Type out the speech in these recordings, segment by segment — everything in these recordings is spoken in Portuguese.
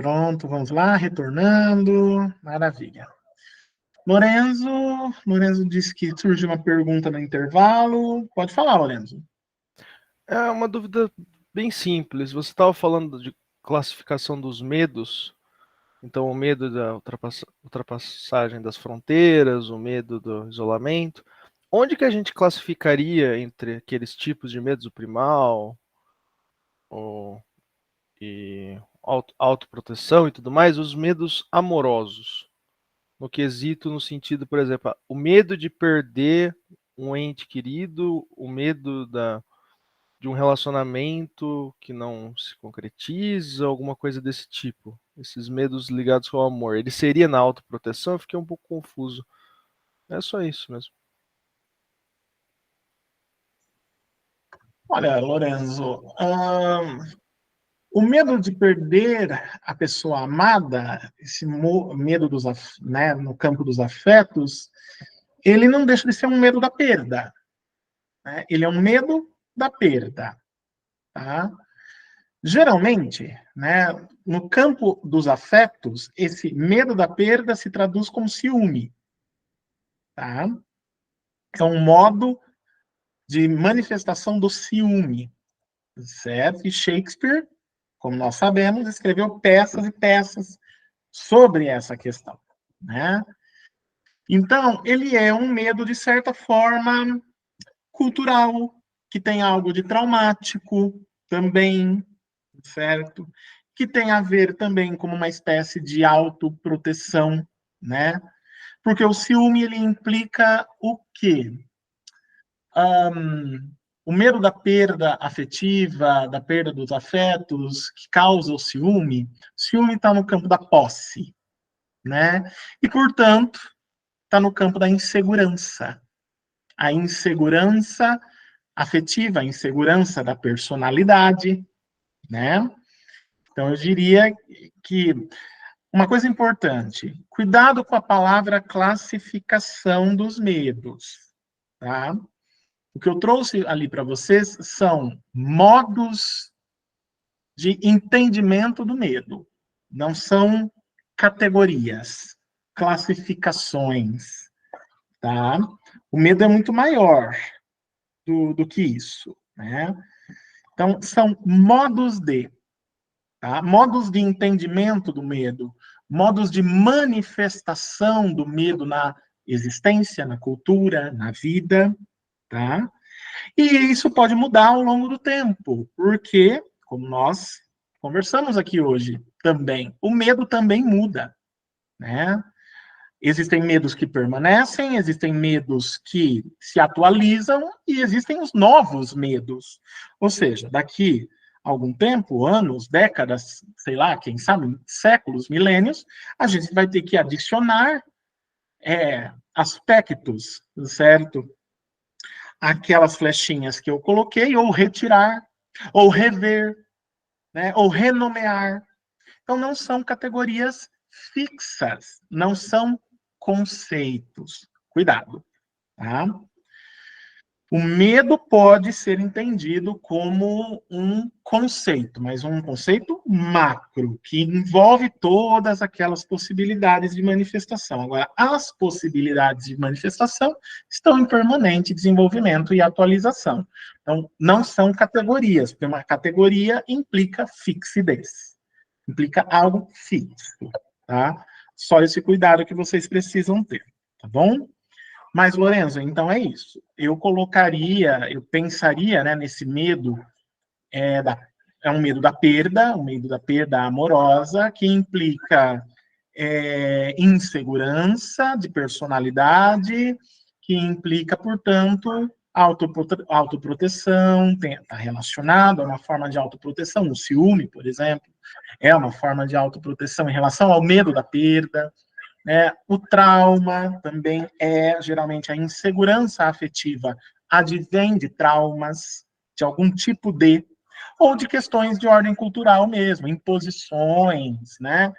Pronto, vamos lá, retornando. Maravilha. Lorenzo disse que surgiu uma pergunta no intervalo. Pode falar, Lorenzo. É uma dúvida bem simples. Você estava falando de classificação dos medos. Então, o medo da ultrapassagem das fronteiras, o medo do isolamento. Onde que a gente classificaria entre aqueles tipos de medos, o primal, o, e autoproteção e tudo mais, os medos amorosos? No quesito, no sentido, por exemplo, o medo de perder um ente querido, o medo de um relacionamento que não se concretiza, alguma coisa desse tipo. Esses medos ligados ao amor. Ele seria na autoproteção? Eu fiquei um pouco confuso. É só isso mesmo. Olha, Lorenzo, o medo de perder a pessoa amada, esse medo né, no campo dos afetos, ele não deixa de ser um medo da perda. Né? Ele é um medo da perda. Tá? Geralmente, né, no campo dos afetos, esse medo da perda se traduz como ciúme. Tá? É um modo de manifestação do ciúme. Certo? E Shakespeare, como nós sabemos, escreveu peças e peças sobre essa questão. Né? Então, ele é um medo, de certa forma, cultural, que tem algo de traumático também, certo? Que tem a ver também com uma espécie de autoproteção, né? Porque o ciúme, ele implica o quê? O medo da perda afetiva, da perda dos afetos, que causa o ciúme está no campo da posse, né? E, portanto, está no campo da insegurança. A insegurança afetiva, a insegurança da personalidade, né? Então, eu diria que uma coisa importante, cuidado com a palavra classificação dos medos, tá? O que eu trouxe ali para vocês são modos de entendimento do medo, não são categorias, classificações, tá? O medo é muito maior do que isso, né? Então, são modos de, tá? Modos de entendimento do medo, modos de manifestação do medo na existência, na cultura, na vida, tá? E isso pode mudar ao longo do tempo, porque, como nós conversamos aqui hoje também, o medo também muda, né? Existem medos que permanecem, existem medos que se atualizam e existem os novos medos. Ou seja, daqui a algum tempo, anos, décadas, sei lá, quem sabe, séculos, milênios, a gente vai ter que adicionar aspectos, certo? Aquelas flechinhas que eu coloquei, ou retirar, ou rever, né, ou renomear. Então, não são categorias fixas, não são conceitos. Cuidado, tá? O medo pode ser entendido como um conceito, mas um conceito macro, que envolve todas aquelas possibilidades de manifestação. Agora, as possibilidades de manifestação estão em permanente desenvolvimento e atualização. Então, não são categorias, porque uma categoria implica fixidez, implica algo fixo, tá? Só esse cuidado que vocês precisam ter, tá bom? Mas, Lorenzo, então é isso. Eu pensaria, né, nesse medo, é um medo da perda amorosa, que implica insegurança de personalidade, que implica, portanto, autoproteção, está relacionado a uma forma de autoproteção. O ciúme, por exemplo, é uma forma de autoproteção em relação ao medo da perda. O trauma também geralmente, a insegurança afetiva advém de traumas, de algum tipo ou de questões de ordem cultural mesmo, imposições, né?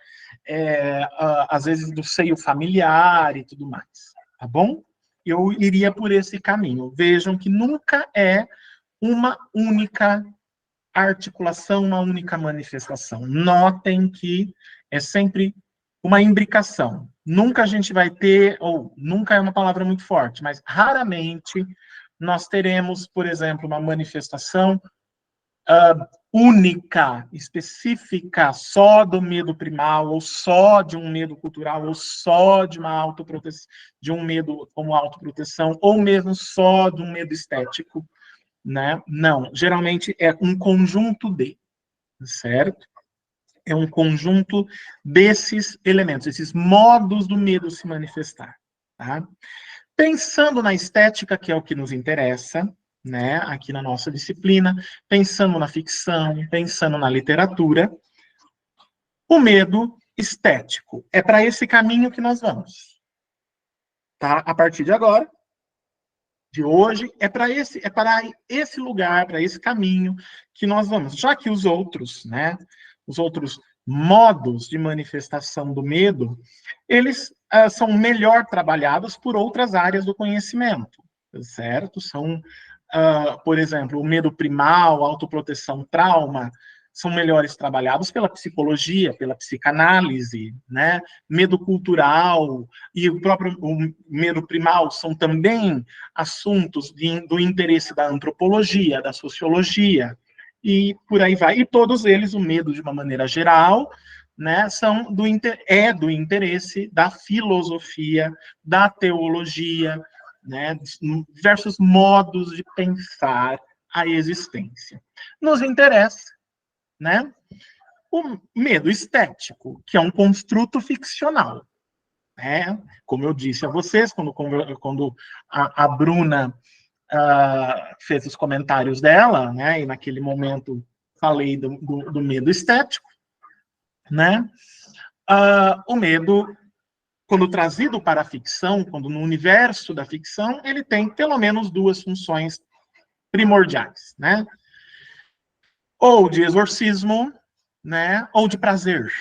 Às vezes do seio familiar e tudo mais, tá bom? Eu iria por esse caminho. Vejam que nunca é uma única articulação, uma única manifestação. Notem que é sempre uma imbricação. Nunca a gente vai ter, ou nunca é uma palavra muito forte, mas raramente nós teremos, por exemplo, uma manifestação única, específica, só do medo primal, ou só de um medo cultural, ou só de uma autoproteção, de um medo como autoproteção, ou mesmo só de um medo estético, né? Não, geralmente é um conjunto de, certo? É um conjunto desses elementos, esses modos do medo se manifestar, tá? Pensando na estética, que é o que nos interessa, né, aqui na nossa disciplina, pensando na ficção, pensando na literatura, o medo estético é para esse caminho que nós vamos, tá? A partir de agora, de hoje, é para esse lugar, para esse caminho que nós vamos. Já que os outros, né, os outros modos de manifestação do medo, eles são melhor trabalhados por outras áreas do conhecimento, certo? São, por exemplo, o medo primal, autoproteção, trauma, são melhores trabalhados pela psicologia, pela psicanálise, né? Medo cultural e o próprio medo primal são também assuntos do interesse da antropologia, da sociologia, e por aí vai. E todos eles, o medo de uma maneira geral, né, são do interesse da filosofia, da teologia, né, diversos modos de pensar a existência. Nos interessa, né, o medo estético, que é um construto ficcional, né? Como eu disse a vocês, quando a Bruna fez os comentários dela, né, e naquele momento falei do medo estético, né? O medo, quando trazido para a ficção, quando no universo da ficção, ele tem pelo menos duas funções primordiais, né? Ou de exorcismo, né? Ou de prazer.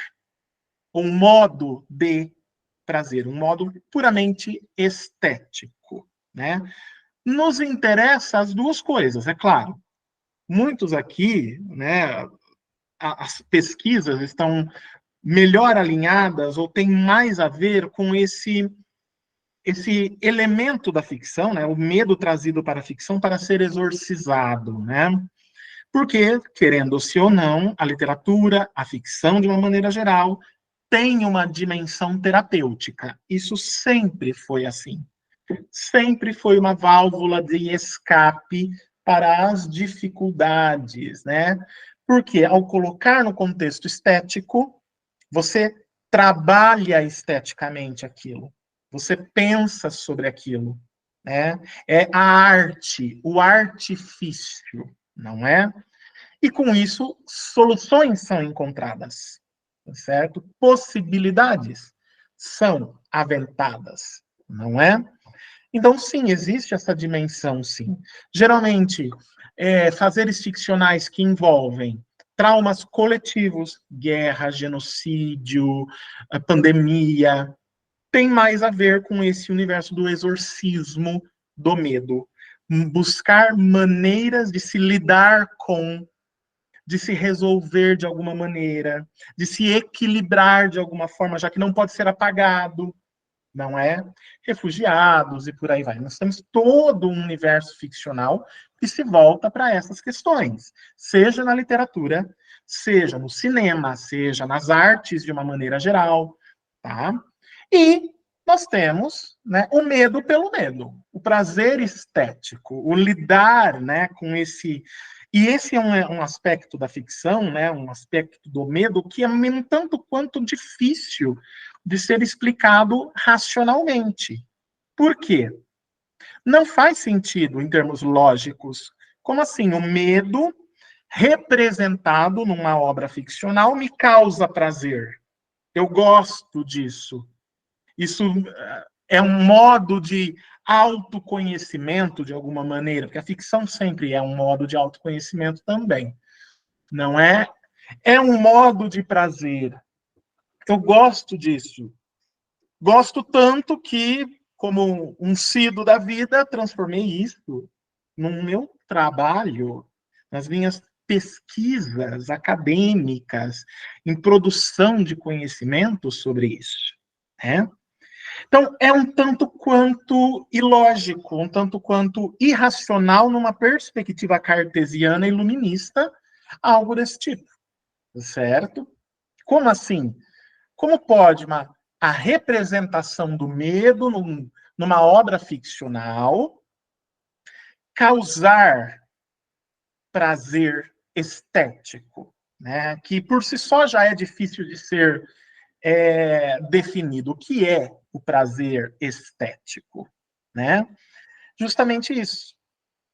Um modo de prazer, um modo puramente estético, né? Nos interessa as duas coisas, é claro. Muitos aqui, né? As pesquisas estão melhor alinhadas ou tem mais a ver com esse elemento da ficção, né, o medo trazido para a ficção para ser exorcizado, né? Porque, querendo-se ou não, a literatura, a ficção de uma maneira geral, tem uma dimensão terapêutica. Isso sempre foi assim. Sempre foi uma válvula de escape para as dificuldades, né? Porque ao colocar no contexto estético, você trabalha esteticamente aquilo. Você pensa sobre aquilo, né? É a arte, o artifício, não é? E com isso, soluções são encontradas, certo? Possibilidades são aventadas, não é? Então, sim, existe essa dimensão, sim. Geralmente, fazeres ficcionais que envolvem traumas coletivos, guerra, genocídio, pandemia, tem mais a ver com esse universo do exorcismo do medo. Buscar maneiras de se lidar com, de se resolver de alguma maneira, de se equilibrar de alguma forma, já que não pode ser apagado, não é? Refugiados e por aí vai. Nós temos todo um universo ficcional que se volta para essas questões, seja na literatura, seja no cinema, seja nas artes de uma maneira geral, tá? E nós temos, né, o medo pelo medo, o prazer estético, o lidar, né, com esse. E esse é um aspecto da ficção, né, um aspecto do medo que é um tanto quanto difícil de ser explicado racionalmente. Por quê? Não faz sentido em termos lógicos. Como assim? O medo representado numa obra ficcional me causa prazer. Eu gosto disso. Isso é um modo de autoconhecimento, de alguma maneira, porque a ficção sempre é um modo de autoconhecimento também, não é? É um modo de prazer. Eu gosto disso. Gosto tanto que, como um sido da vida, transformei isso no meu trabalho, nas minhas pesquisas acadêmicas, em produção de conhecimento sobre isso, né? Então, é um tanto quanto ilógico, um tanto quanto irracional numa perspectiva cartesiana e iluminista, algo desse tipo, certo? Como assim? Como pode a representação do medo numa obra ficcional causar prazer estético, né? Que por si só já é difícil de ser definido. O que é o prazer estético, né? Justamente isso,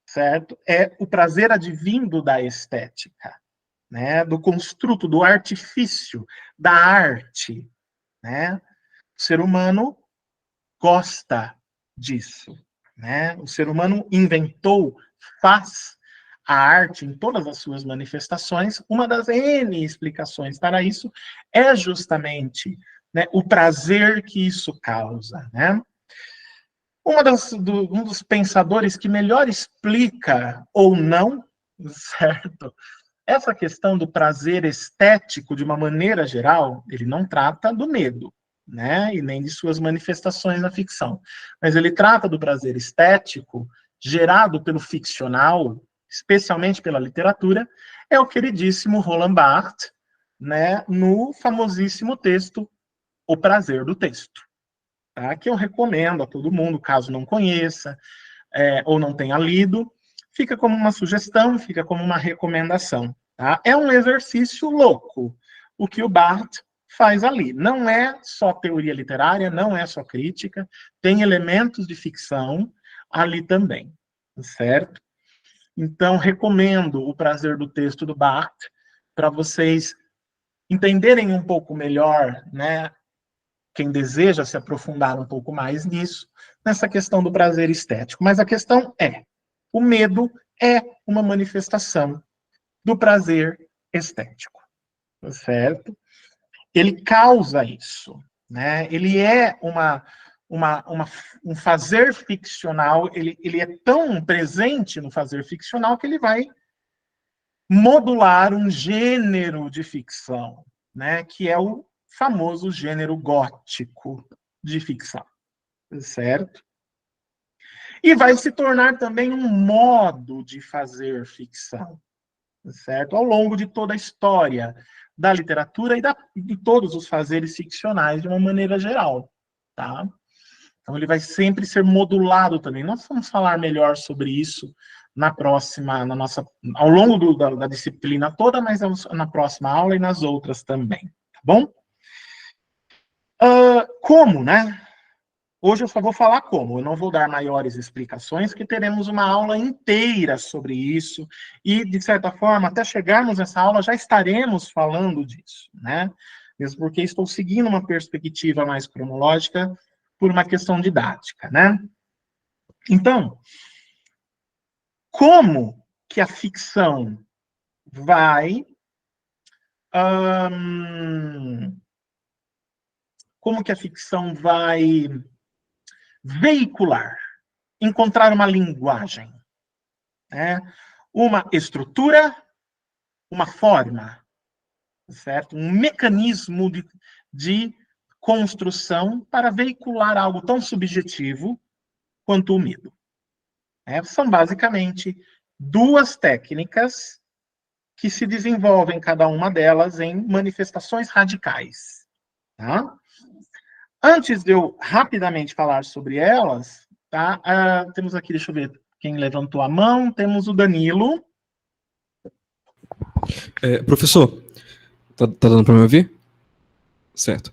certo? É o prazer advindo da estética, né? Do construto, do artifício, da arte, né? O ser humano gosta disso, né? O ser humano inventou, faz a arte em todas as suas manifestações. Uma das N explicações para isso é justamente, né, o prazer que isso causa, né? Um dos pensadores que melhor explica ou não, certo? Essa questão do prazer estético, de uma maneira geral, ele não trata do medo, né? E nem de suas manifestações na ficção. Mas ele trata do prazer estético gerado pelo ficcional, especialmente pela literatura, é o queridíssimo Roland Barthes, né? No famosíssimo texto O Prazer do Texto, tá? Que eu recomendo a todo mundo, caso não conheça, ou não tenha lido, fica como uma sugestão, fica como uma recomendação. Tá? É um exercício louco o que o Barthes faz ali. Não é só teoria literária, não é só crítica, tem elementos de ficção ali também, certo? Então, recomendo O Prazer do Texto do Barthes para vocês entenderem um pouco melhor, né, quem deseja se aprofundar um pouco mais nisso, nessa questão do prazer estético. Mas a questão é, o medo é uma manifestação do prazer estético, certo? Ele causa isso, né? Ele é um fazer ficcional, ele é tão presente no fazer ficcional que ele vai modular um gênero de ficção, né? Que é o famoso gênero gótico de ficção, certo? E vai se tornar também um modo de fazer ficção, certo? Ao longo de toda a história da literatura e de todos os fazeres ficcionais de uma maneira geral, tá? Então ele vai sempre ser modulado também. Nós vamos falar melhor sobre isso ao longo da disciplina toda, mas na próxima aula e nas outras também, tá bom? Como, né? Hoje eu só vou falar como, eu não vou dar maiores explicações, que teremos uma aula inteira sobre isso, e, de certa forma, até chegarmos nessa aula, já estaremos falando disso, né? Mesmo porque estou seguindo uma perspectiva mais cronológica por uma questão didática, né? Então, como que a ficção vai... como que a ficção vai veicular, encontrar uma linguagem, né? Uma estrutura, uma forma, certo? Um mecanismo de construção para veicular algo tão subjetivo quanto o medo. São basicamente duas técnicas que se desenvolvem, cada uma delas, em manifestações radicais. Tá? Antes de eu rapidamente falar sobre elas, tá? Temos aqui, deixa eu ver quem levantou a mão, temos o Danilo. Professor, tá dando para me ouvir? Certo.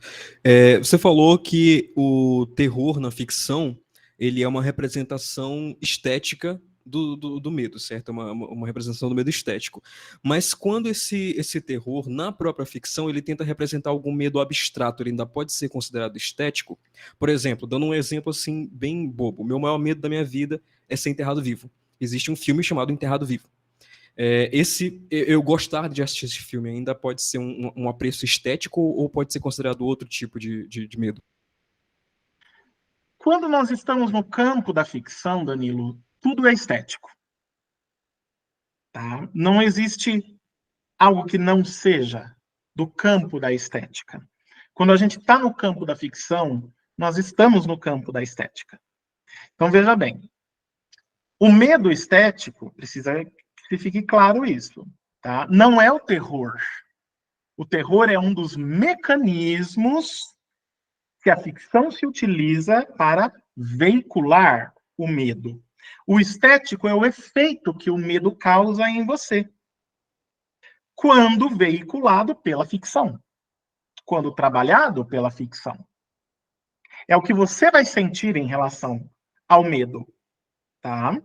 Você falou que o terror na ficção ele é uma representação estética do medo, certo? É uma representação do medo estético. Mas quando esse terror, na própria ficção, ele tenta representar algum medo abstrato, ele ainda pode ser considerado estético? Por exemplo, dando um exemplo assim bem bobo, o meu maior medo da minha vida é ser enterrado vivo. Existe um filme chamado Enterrado Vivo. Eu gostar de assistir esse filme ainda pode ser um apreço estético ou pode ser considerado outro tipo de medo? Quando nós estamos no campo da ficção, Danilo, tudo é estético. tá? Não existe algo que não seja do campo da estética. Quando a gente está no campo da ficção, nós estamos no campo da estética. Então, veja bem, o medo estético, precisa que fique claro isso, tá? Não é o terror. O terror é um dos mecanismos que a ficção se utiliza para veicular o medo. O estético é o efeito que o medo causa em você, quando veiculado pela ficção, quando trabalhado pela ficção. É o que você vai sentir em relação ao medo, tá?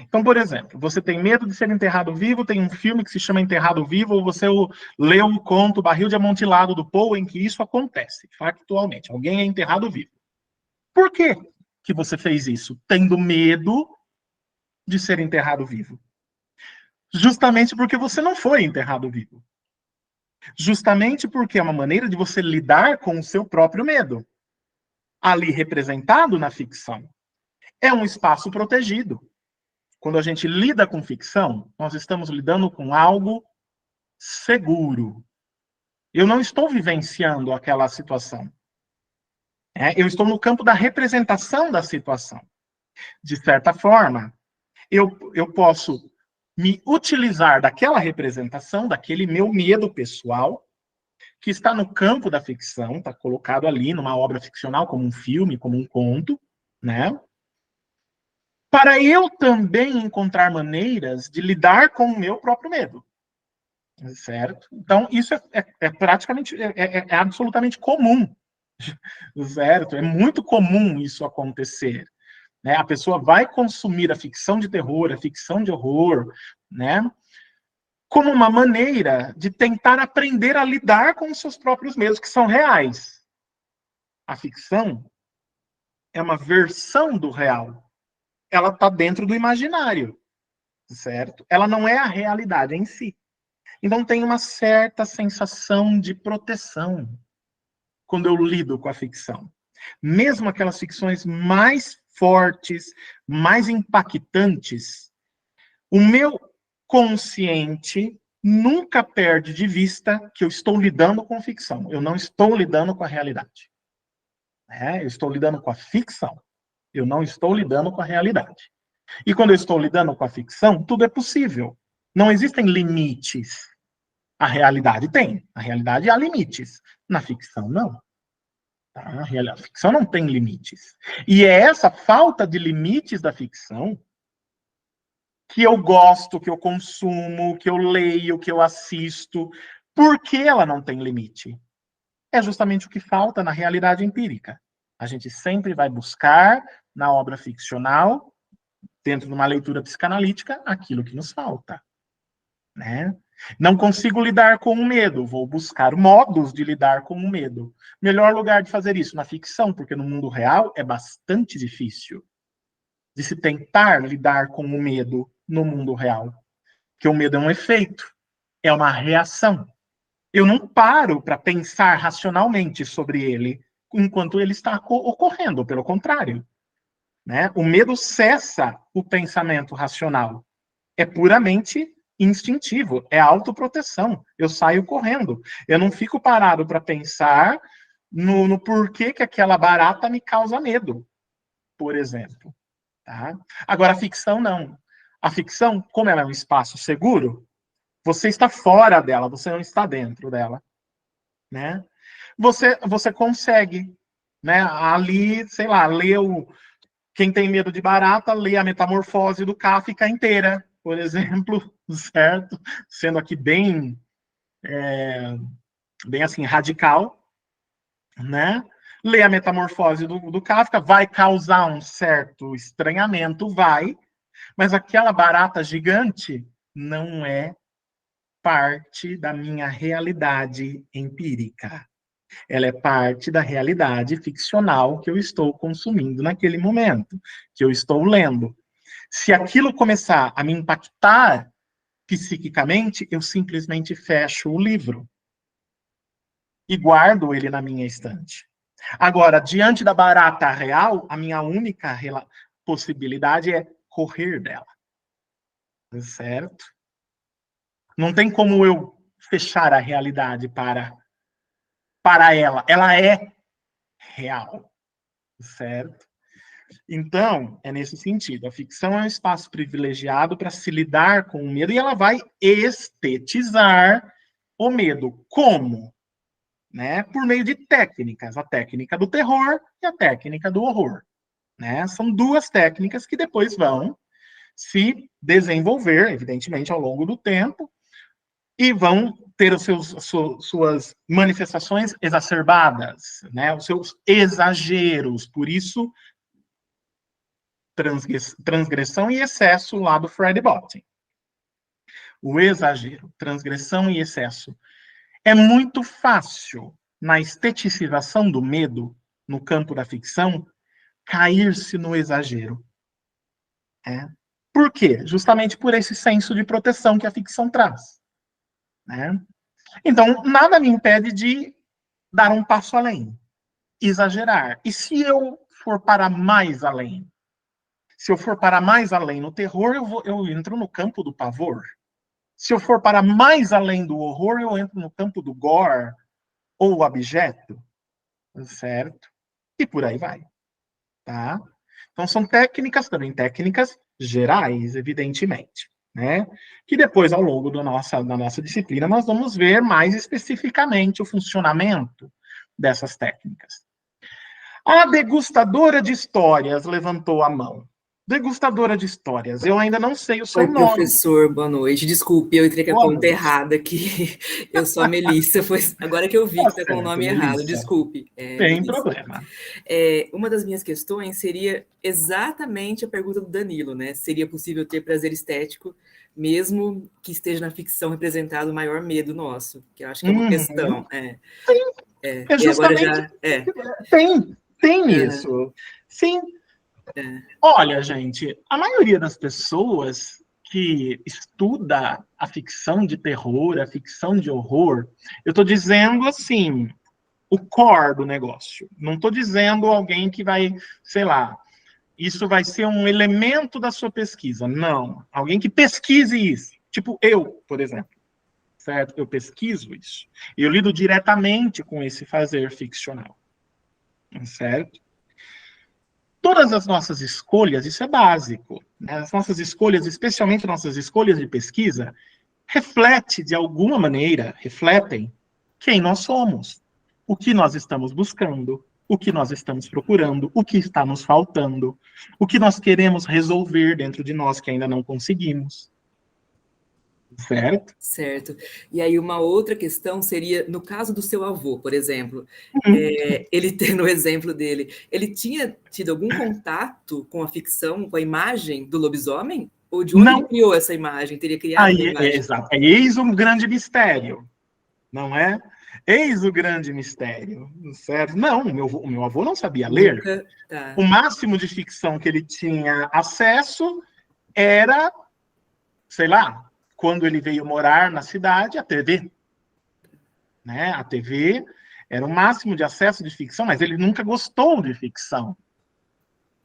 Então, por exemplo, você tem medo de ser enterrado vivo, tem um filme que se chama Enterrado Vivo, ou você leu o conto Barril de Amontilado do Poe, em que isso acontece, factualmente. Alguém é enterrado vivo. Por que que você fez isso? Tendo medo de ser enterrado vivo. Justamente porque você não foi enterrado vivo. Justamente porque é uma maneira de você lidar com o seu próprio medo. Ali representado na ficção. É um espaço protegido. Quando a gente lida com ficção, nós estamos lidando com algo seguro. Eu não estou vivenciando aquela situação. Eu estou no campo da representação da situação. De certa forma, eu posso me utilizar daquela representação, daquele meu medo pessoal, que está no campo da ficção, está colocado ali numa obra ficcional, como um filme, como um conto, né? Para eu também encontrar maneiras de lidar com o meu próprio medo. Certo? Então, isso é praticamente, é absolutamente comum. Certo? É muito comum isso acontecer. Né? A pessoa vai consumir a ficção de terror, a ficção de horror, né? Como uma maneira de tentar aprender a lidar com os seus próprios medos, que são reais. A ficção é uma versão do real. Ela está dentro do imaginário, certo? Ela não é a realidade em si. Então tem uma certa sensação de proteção quando eu lido com a ficção. Mesmo aquelas ficções mais fortes, mais impactantes, o meu consciente nunca perde de vista que eu estou lidando com ficção. Eu não estou lidando com a realidade. Eu estou lidando com a ficção. Eu não estou lidando com a realidade. E quando eu estou lidando com a ficção, tudo é possível. Não existem limites. A realidade tem. A realidade há limites. Na ficção, não. A ficção não tem limites. E é essa falta de limites da ficção que eu gosto, que eu consumo, que eu leio, que eu assisto. Por que ela não tem limite? É justamente o que falta na realidade empírica. A gente sempre vai buscar, na obra ficcional, dentro de uma leitura psicanalítica, aquilo que nos falta. Né? Não consigo lidar com o medo, vou buscar modos de lidar com o medo. Melhor lugar de fazer isso na ficção, porque no mundo real é bastante difícil de se tentar lidar com o medo no mundo real. Porque o medo é um efeito, é uma reação. Eu não paro para pensar racionalmente sobre ele enquanto ele está ocorrendo, pelo contrário. Né? O medo cessa o pensamento racional. É puramente instintivo, é autoproteção. Eu saio correndo. Eu não fico parado para pensar no porquê que aquela barata me causa medo, por exemplo. Tá? Agora, a ficção não. A ficção, como ela é um espaço seguro, você está fora dela, você não está dentro dela. Né? Você consegue, né? Ali, sei lá, quem tem medo de barata, lê a Metamorfose do Kafka inteira, por exemplo, certo? Sendo aqui bem assim, radical, né? Lê a Metamorfose do Kafka, vai causar um certo estranhamento, vai, mas aquela barata gigante não é parte da minha realidade empírica. Ela é parte da realidade ficcional que eu estou consumindo naquele momento, que eu estou lendo. Se aquilo começar a me impactar psiquicamente, eu simplesmente fecho o livro e guardo ele na minha estante. Agora, diante da barata real, a minha única possibilidade é correr dela. Certo? Não tem como eu fechar a realidade para ela. Ela é real, certo? Então, é nesse sentido. A ficção é um espaço privilegiado para se lidar com o medo e ela vai estetizar o medo. Como? Né? Por meio de técnicas. A técnica do terror e a técnica do horror. Né? São duas técnicas que depois vão se desenvolver, evidentemente, ao longo do tempo, e vão ter suas manifestações exacerbadas, né? Os seus exageros. Por isso, transgressão e excesso lá do Fred Bottin. O exagero, transgressão e excesso. É muito fácil, na estetização do medo, no campo da ficção, cair-se no exagero. Por quê? Justamente por esse senso de proteção que a ficção traz. Né? Então, nada me impede de dar um passo além, exagerar. E se eu for para mais além? Se eu for para mais além no terror, eu entro no campo do pavor. Se eu for para mais além do horror, eu entro no campo do gore ou abjeto, certo? E por aí vai, tá? Então são técnicas também, técnicas gerais, evidentemente, né? Que depois, ao longo da nossa disciplina, nós vamos ver mais especificamente o funcionamento dessas técnicas. A degustadora de histórias levantou a mão. Degustadora de histórias, eu ainda não sei o seu Oi, nome. professor, boa noite. Desculpe, eu entrei com a Boa conta noite. errada aqui. Eu sou a Melissa, foi agora que eu vi que está com o nome errado. Desculpe. Tem problema. Uma das minhas questões seria exatamente a pergunta do Danilo, né? Seria possível ter prazer estético, mesmo que esteja na ficção representado o maior medo nosso? Que eu acho que é uma questão. É justamente. Tem isso. Sim. Olha, gente, a maioria das pessoas que estuda a ficção de terror, a ficção de horror, eu estou dizendo assim, o core do negócio. Não estou dizendo alguém que vai, sei lá, isso vai ser um elemento da sua pesquisa. Não. Alguém que pesquise isso. Tipo eu, por exemplo. Certo? Eu pesquiso isso. Eu lido diretamente com esse fazer ficcional. Certo? Todas as nossas escolhas, isso é básico, né? As nossas escolhas, especialmente nossas escolhas de pesquisa, refletem quem nós somos, o que nós estamos buscando, o que nós estamos procurando, o que está nos faltando, o que nós queremos resolver dentro de nós que ainda não conseguimos. Certo? Certo. E aí uma outra questão seria, no caso do seu avô, por exemplo, ele tendo o exemplo dele, ele tinha tido algum contato com a ficção, com a imagem do lobisomem? Ou de onde ele criou essa imagem? Teria criado uma imagem? Exato. Eis um grande mistério, não é? Eis o grande mistério, certo? Não, o meu avô não sabia ler. Tá. O máximo de ficção que ele tinha acesso era, sei lá, quando ele veio morar na cidade, a TV. Né? A TV era o máximo de acesso de ficção, mas ele nunca gostou de ficção.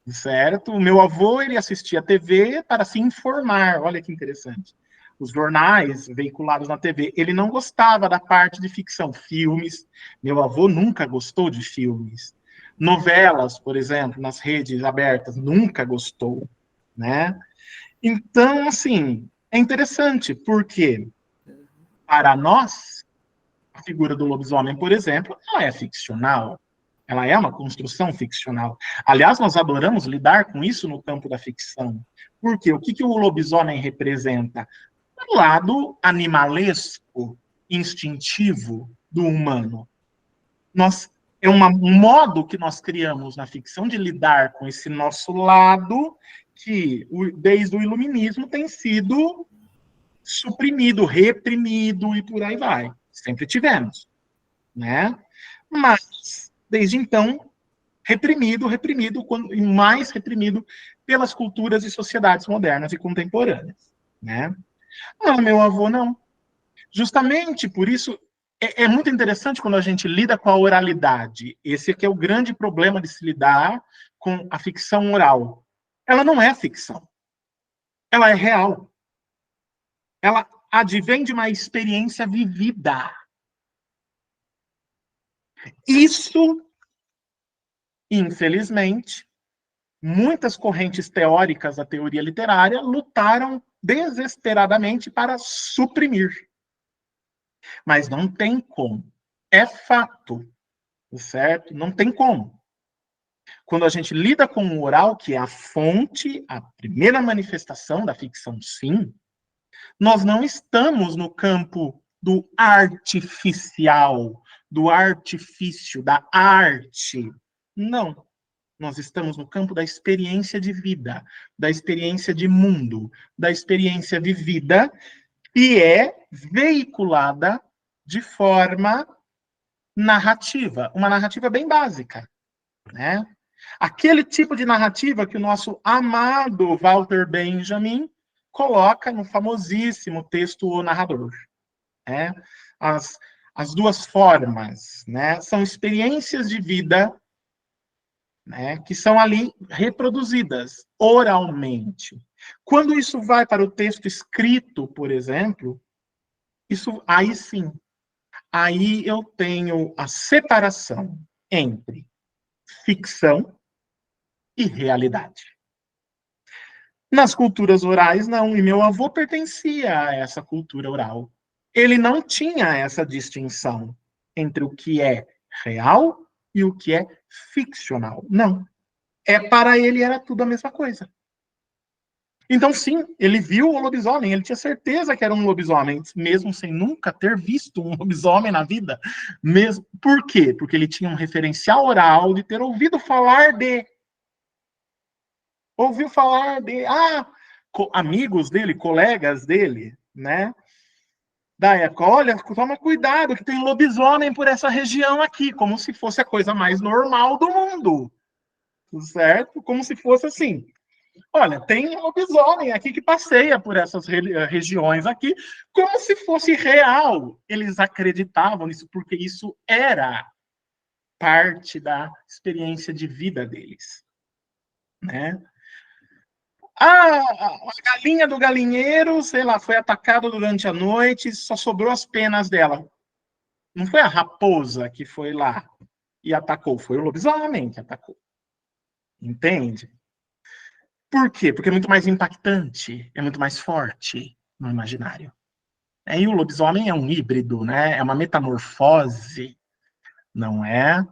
Certo? O meu avô, ele assistia a TV para se informar. Olha que interessante. Os jornais veiculados na TV. Ele não gostava da parte de ficção. Filmes. Meu avô nunca gostou de filmes. Novelas, por exemplo, nas redes abertas, nunca gostou. Né? Então, assim, é interessante, porque para nós, a figura do lobisomem, por exemplo, ela é ficcional. Ela é uma construção ficcional. Aliás, nós adoramos lidar com isso no campo da ficção. Por quê? O que o lobisomem representa? O lado animalesco, instintivo do humano. É um modo que nós criamos na ficção de lidar com esse nosso lado que, desde o iluminismo, tem sido suprimido, reprimido e por aí vai. Sempre tivemos, né? Mas, desde então, reprimido, e mais reprimido pelas culturas e sociedades modernas e contemporâneas, né? Não, meu avô não. Justamente por isso, é muito interessante quando a gente lida com a oralidade. Esse aqui é o grande problema de se lidar com a ficção oral. Ela não é ficção. Ela é real. Ela advém de uma experiência vivida. Isso, infelizmente, muitas correntes teóricas da teoria literária lutaram desesperadamente para suprimir. Mas não tem como. É fato, certo? Não tem como. Quando a gente lida com o oral, que é a fonte, a primeira manifestação da ficção, sim, nós não estamos no campo do artificial, do artifício, da arte. Não. Nós estamos no campo da experiência de vida, da experiência de mundo, da experiência vivida, que é veiculada de forma narrativa, uma narrativa bem básica, né? Aquele tipo de narrativa que o nosso amado Walter Benjamin coloca no famosíssimo texto O Narrador, né? As duas formas, né? São experiências de vida, né, que são ali reproduzidas oralmente. Quando isso vai para o texto escrito, por exemplo, isso aí sim, aí eu tenho a separação entre ficção e realidade. Nas culturas orais, não, e meu avô pertencia a essa cultura oral. Ele não tinha essa distinção entre o que é real e o que é ficcional. Não. Para ele era tudo a mesma coisa. Então, sim, ele viu o lobisomem, ele tinha certeza que era um lobisomem, mesmo sem nunca ter visto um lobisomem na vida. Mesmo. Por quê? Porque ele tinha um referencial oral de ter ouvido falar de. Ouviu falar de. Amigos dele, colegas dele, né? Da época, olha, toma cuidado, que tem lobisomem por essa região aqui, como se fosse a coisa mais normal do mundo. Certo? Como se fosse assim. Olha, tem um lobisomem aqui que passeia por essas regiões aqui, como se fosse real. Eles acreditavam nisso, porque isso era parte da experiência de vida deles. Né? A galinha do galinheiro, sei lá, foi atacada durante a noite, só sobrou as penas dela. Não foi a raposa que foi lá e atacou, foi o lobisomem que atacou. Entende? Por quê? Porque é muito mais impactante, é muito mais forte no imaginário. E o lobisomem é um híbrido, né? É uma metamorfose, não é?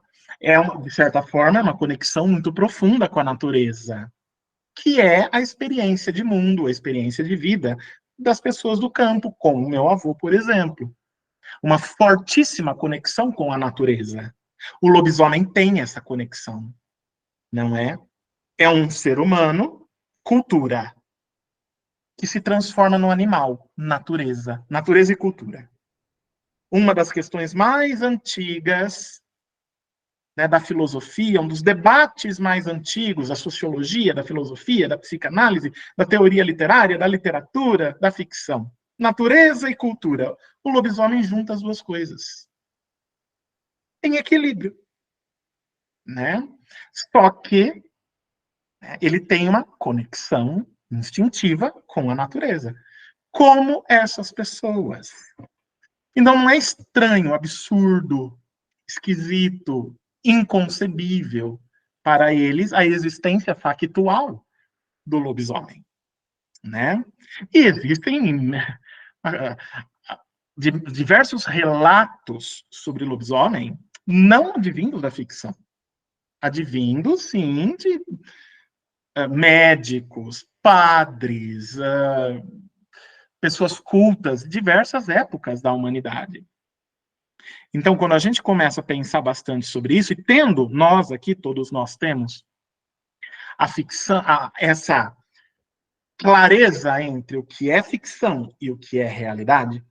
De certa forma, é uma conexão muito profunda com a natureza, que é a experiência de mundo, a experiência de vida das pessoas do campo, como o meu avô, por exemplo. Uma fortíssima conexão com a natureza. O lobisomem tem essa conexão, não é? É um ser humano, cultura, que se transforma no animal, natureza. Natureza e cultura. Uma das questões mais antigas, né, da filosofia, um dos debates mais antigos da sociologia, da filosofia, da psicanálise, da teoria literária, da literatura, da ficção. Natureza e cultura. O lobisomem junta as duas coisas. Em equilíbrio. Né? Só que ele tem uma conexão instintiva com a natureza. Como essas pessoas. Então não é estranho, absurdo, esquisito, inconcebível para eles a existência factual do lobisomem, né? E existem diversos relatos sobre lobisomem não advindos da ficção, advindos, sim, de médicos, padres, pessoas cultas, diversas épocas da humanidade. Então, quando a gente começa a pensar bastante sobre isso, e tendo, nós aqui, todos nós temos, a ficção, essa clareza entre o que é ficção e o que é realidade,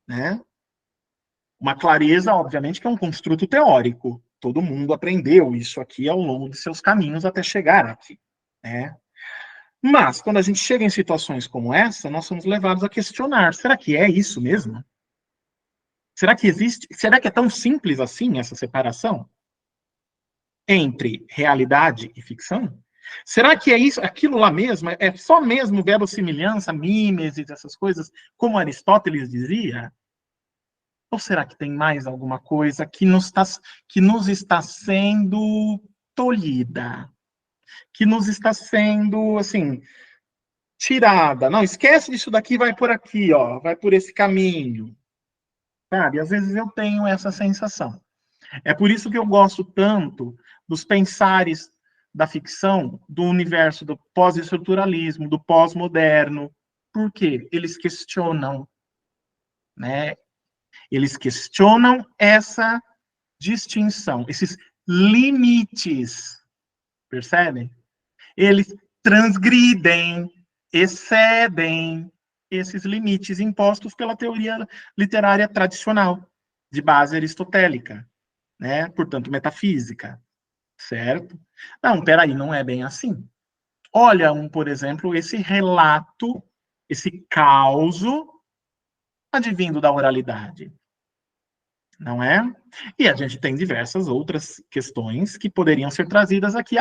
né? Uma clareza, obviamente, que é um construto teórico. Todo mundo aprendeu isso aqui ao longo de seus caminhos até chegar aqui, né? Mas, quando a gente chega em situações como essa, nós somos levados a questionar, será que é isso mesmo? Será que existe? Será que é tão simples assim essa separação entre realidade e ficção? Será que é isso, aquilo lá mesmo? É só mesmo verossimilhança, mimesis, essas coisas, como Aristóteles dizia? Ou será que tem mais alguma coisa que nos está sendo tolhida? Que nos está sendo, assim, tirada? Não, esquece disso daqui, vai por aqui, ó, vai por esse caminho. Sabe? Às vezes eu tenho essa sensação. É por isso que eu gosto tanto dos pensares da ficção, do universo do pós-estruturalismo, do pós-moderno. Por quê? Eles questionam, né? Eles questionam essa distinção, esses limites, percebem? Eles transgridem, excedem esses limites impostos pela teoria literária tradicional, de base aristotélica, né? Portanto, metafísica, certo? Não, peraí, não é bem assim. Olha, por exemplo, esse relato, esse causo advindo da oralidade, não é? E a gente tem diversas outras questões que poderiam ser trazidas aqui.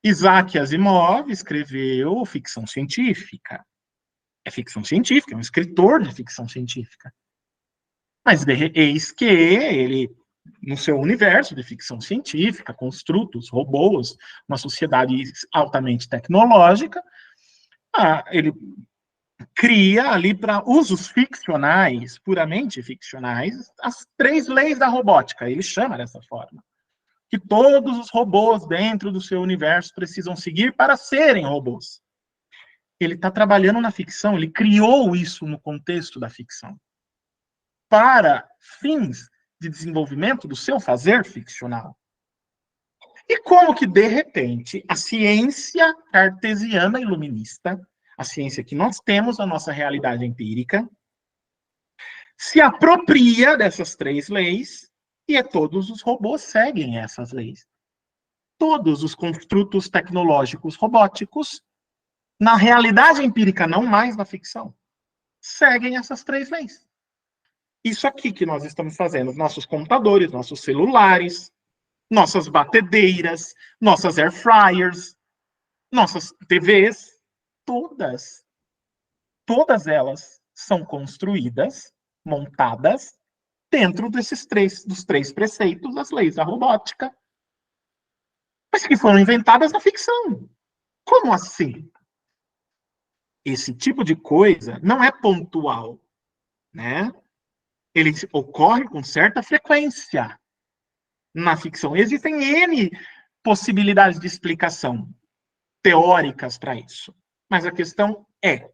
Isaac Asimov escreveu ficção científica. É ficção científica, é um escritor de ficção científica. Mas eis que ele, no seu universo de ficção científica, construtos, robôs, uma sociedade altamente tecnológica, ele cria ali para usos ficcionais, puramente ficcionais, as 3 leis da robótica, ele chama dessa forma. Que todos os robôs dentro do seu universo precisam seguir para serem robôs. Ele está trabalhando na ficção, ele criou isso no contexto da ficção. Para fins de desenvolvimento do seu fazer ficcional. E como que, de repente, a ciência cartesiana iluminista, a ciência que nós temos na nossa realidade empírica, se apropria dessas 3 leis e todos os robôs seguem essas leis. Todos os construtos tecnológicos robóticos, na realidade empírica, não mais na ficção, seguem essas 3 leis. Isso aqui que nós estamos fazendo, nossos computadores, nossos celulares, nossas batedeiras, nossas air fryers, nossas TVs, todas elas são construídas, montadas, dentro dos 3 preceitos das leis da robótica, mas que foram inventadas na ficção. Como assim? Esse tipo de coisa não é pontual, né? Ele ocorre com certa frequência na ficção. Existem N possibilidades de explicação teóricas para isso. Mas a questão é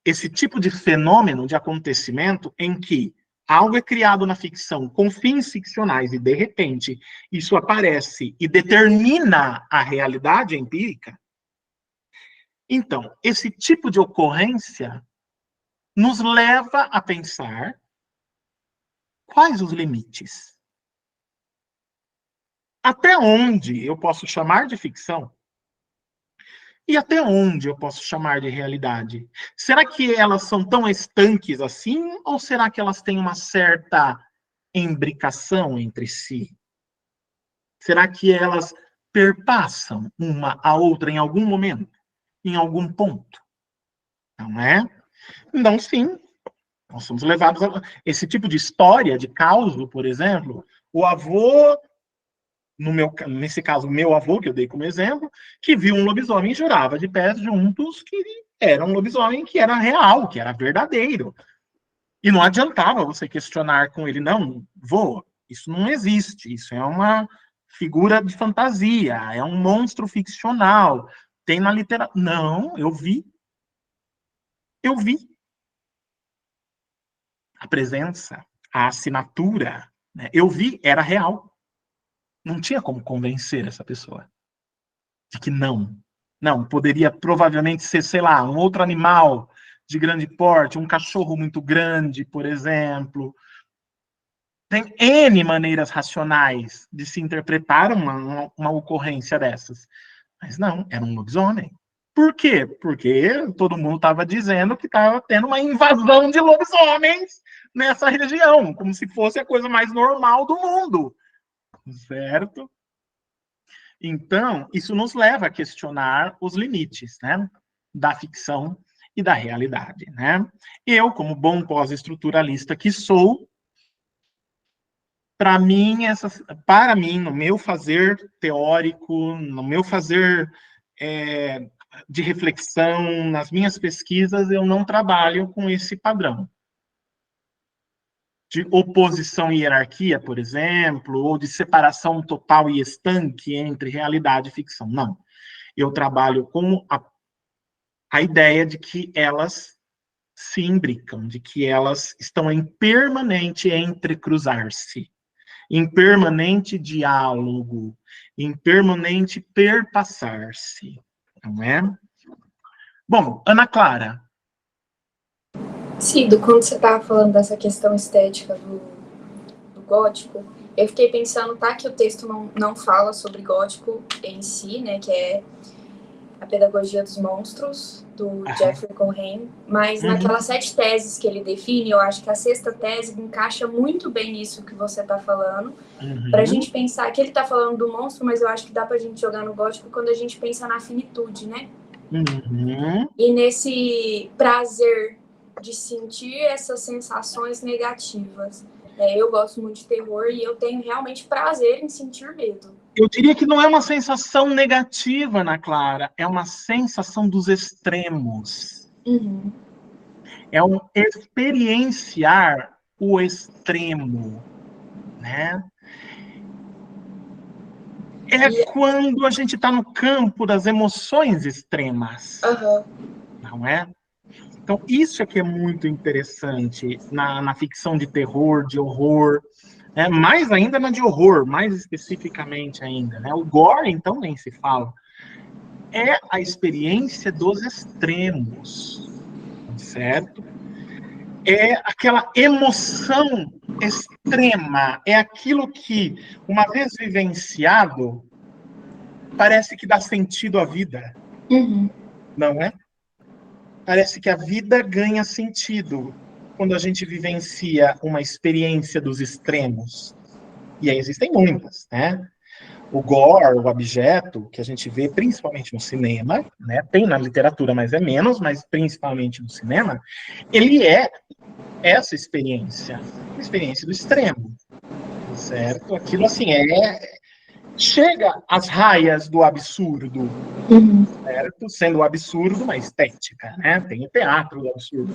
esse tipo de fenômeno, de acontecimento, em que algo é criado na ficção com fins ficcionais e, de repente, isso aparece e determina a realidade empírica. Então, esse tipo de ocorrência nos leva a pensar quais os limites. Até onde eu posso chamar de ficção? E até onde eu posso chamar de realidade? Será que elas são tão estanques assim? Ou será que elas têm uma certa imbricação entre si? Será que elas perpassam uma a outra em algum momento? Em algum ponto? Não é? Então, sim, nós somos levados a esse tipo de história, de caos, por exemplo. O avô, nesse caso, meu avô, que eu dei como exemplo, que viu um lobisomem e jurava de pés juntos que era um lobisomem que era real, que era verdadeiro. E não adiantava você questionar com ele, não, vô, isso não existe, isso é uma figura de fantasia, é um monstro ficcional, tem na literatura. Não, eu vi. Eu vi. A presença, a assinatura, né? Eu vi, era real. Não tinha como convencer essa pessoa de que não. Não, poderia provavelmente ser, sei lá, um outro animal de grande porte, um cachorro muito grande, por exemplo. Tem N maneiras racionais de se interpretar uma ocorrência dessas. Mas não, era um lobisomem. Por quê? Porque todo mundo estava dizendo que estava tendo uma invasão de lobisomens nessa região, como se fosse a coisa mais normal do mundo. Certo? Então, isso nos leva a questionar os limites, né, da ficção e da realidade, né? Eu, como bom pós-estruturalista que sou, para mim, no meu fazer teórico, no meu fazer de reflexão, nas minhas pesquisas, eu não trabalho com esse padrão de oposição e hierarquia, por exemplo, ou de separação total e estanque entre realidade e ficção. Não. Eu trabalho com a ideia de que elas se imbricam, de que elas estão em permanente entrecruzar-se, em permanente diálogo, em permanente perpassar-se, não é? Bom, Ana Clara. Sim, quando você estava falando dessa questão estética do gótico, eu fiquei pensando, tá, que o texto não fala sobre gótico em si, né, que é a Pedagogia dos Monstros, do Jeffrey Cohen, mas naquelas 7 teses que ele define, eu acho que a 6ª tese encaixa muito bem nisso que você está falando, para a gente pensar que ele está falando do monstro, mas eu acho que dá para a gente jogar no gótico quando a gente pensa na finitude, né? E nesse prazer de sentir essas sensações negativas. Eu gosto muito de terror e eu tenho realmente prazer em sentir medo. Eu diria que não é uma sensação negativa, Ana Clara, é uma sensação dos extremos. É um experienciar o extremo, né? É quando a gente está no campo das emoções extremas, não é? Então, isso é que é muito interessante na ficção de terror, de horror, mais ainda na de horror, mais especificamente ainda, né? O gore, então, nem se fala. É a experiência dos extremos, certo? É aquela emoção extrema, é aquilo que, uma vez vivenciado, parece que dá sentido à vida, não é? Parece que a vida ganha sentido quando a gente vivencia uma experiência dos extremos. E aí existem muitas, né? O gore, o abjeto, que a gente vê principalmente no cinema, né? Tem na literatura, mas é menos, mas principalmente no cinema, ele é essa experiência, a experiência do extremo, certo? Aquilo, assim, chega às raias do absurdo, certo? Sendo o absurdo uma estética, né? Tem o teatro do absurdo.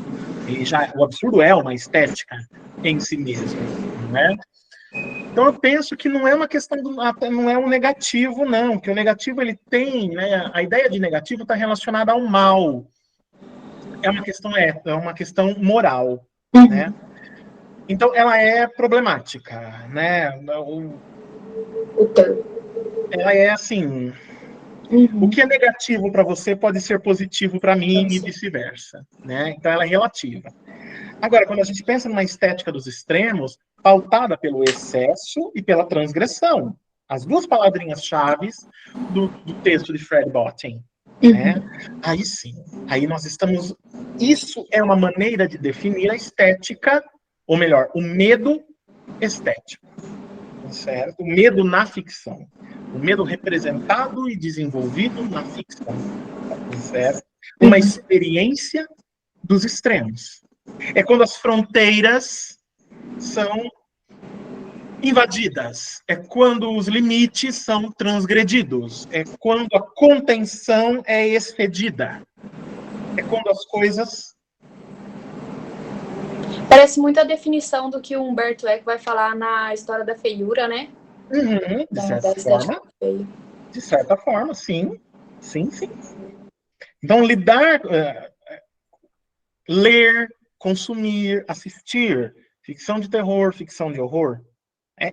O absurdo é uma estética em si mesmo, né? Então eu penso que não é uma questão, não é um negativo, não, que o negativo ele tem, né? A ideia de negativo está relacionada ao mal. É uma questão moral, né? Então ela é problemática, né? Ela é assim. O que é negativo para você pode ser positivo para mim e vice-versa, né? Então ela é relativa. Agora, quando a gente pensa numa estética dos extremos, pautada pelo excesso e pela transgressão, as duas palavrinhas-chave do texto de Fred Bottin, né? Aí sim, aí nós estamos. Isso é uma maneira de definir a estética, ou melhor, o medo estético, certo? O medo na ficção. O medo representado e desenvolvido na ficção, certo? Uma experiência dos extremos. É quando as fronteiras são invadidas, é quando os limites são transgredidos, é quando a contenção é excedida, é quando as coisas... Parece muito a definição do que o Humberto Eco vai falar na História da Feiura, né? De certa forma, sim. Sim. Então, ler, consumir, assistir ficção de terror, ficção de horror,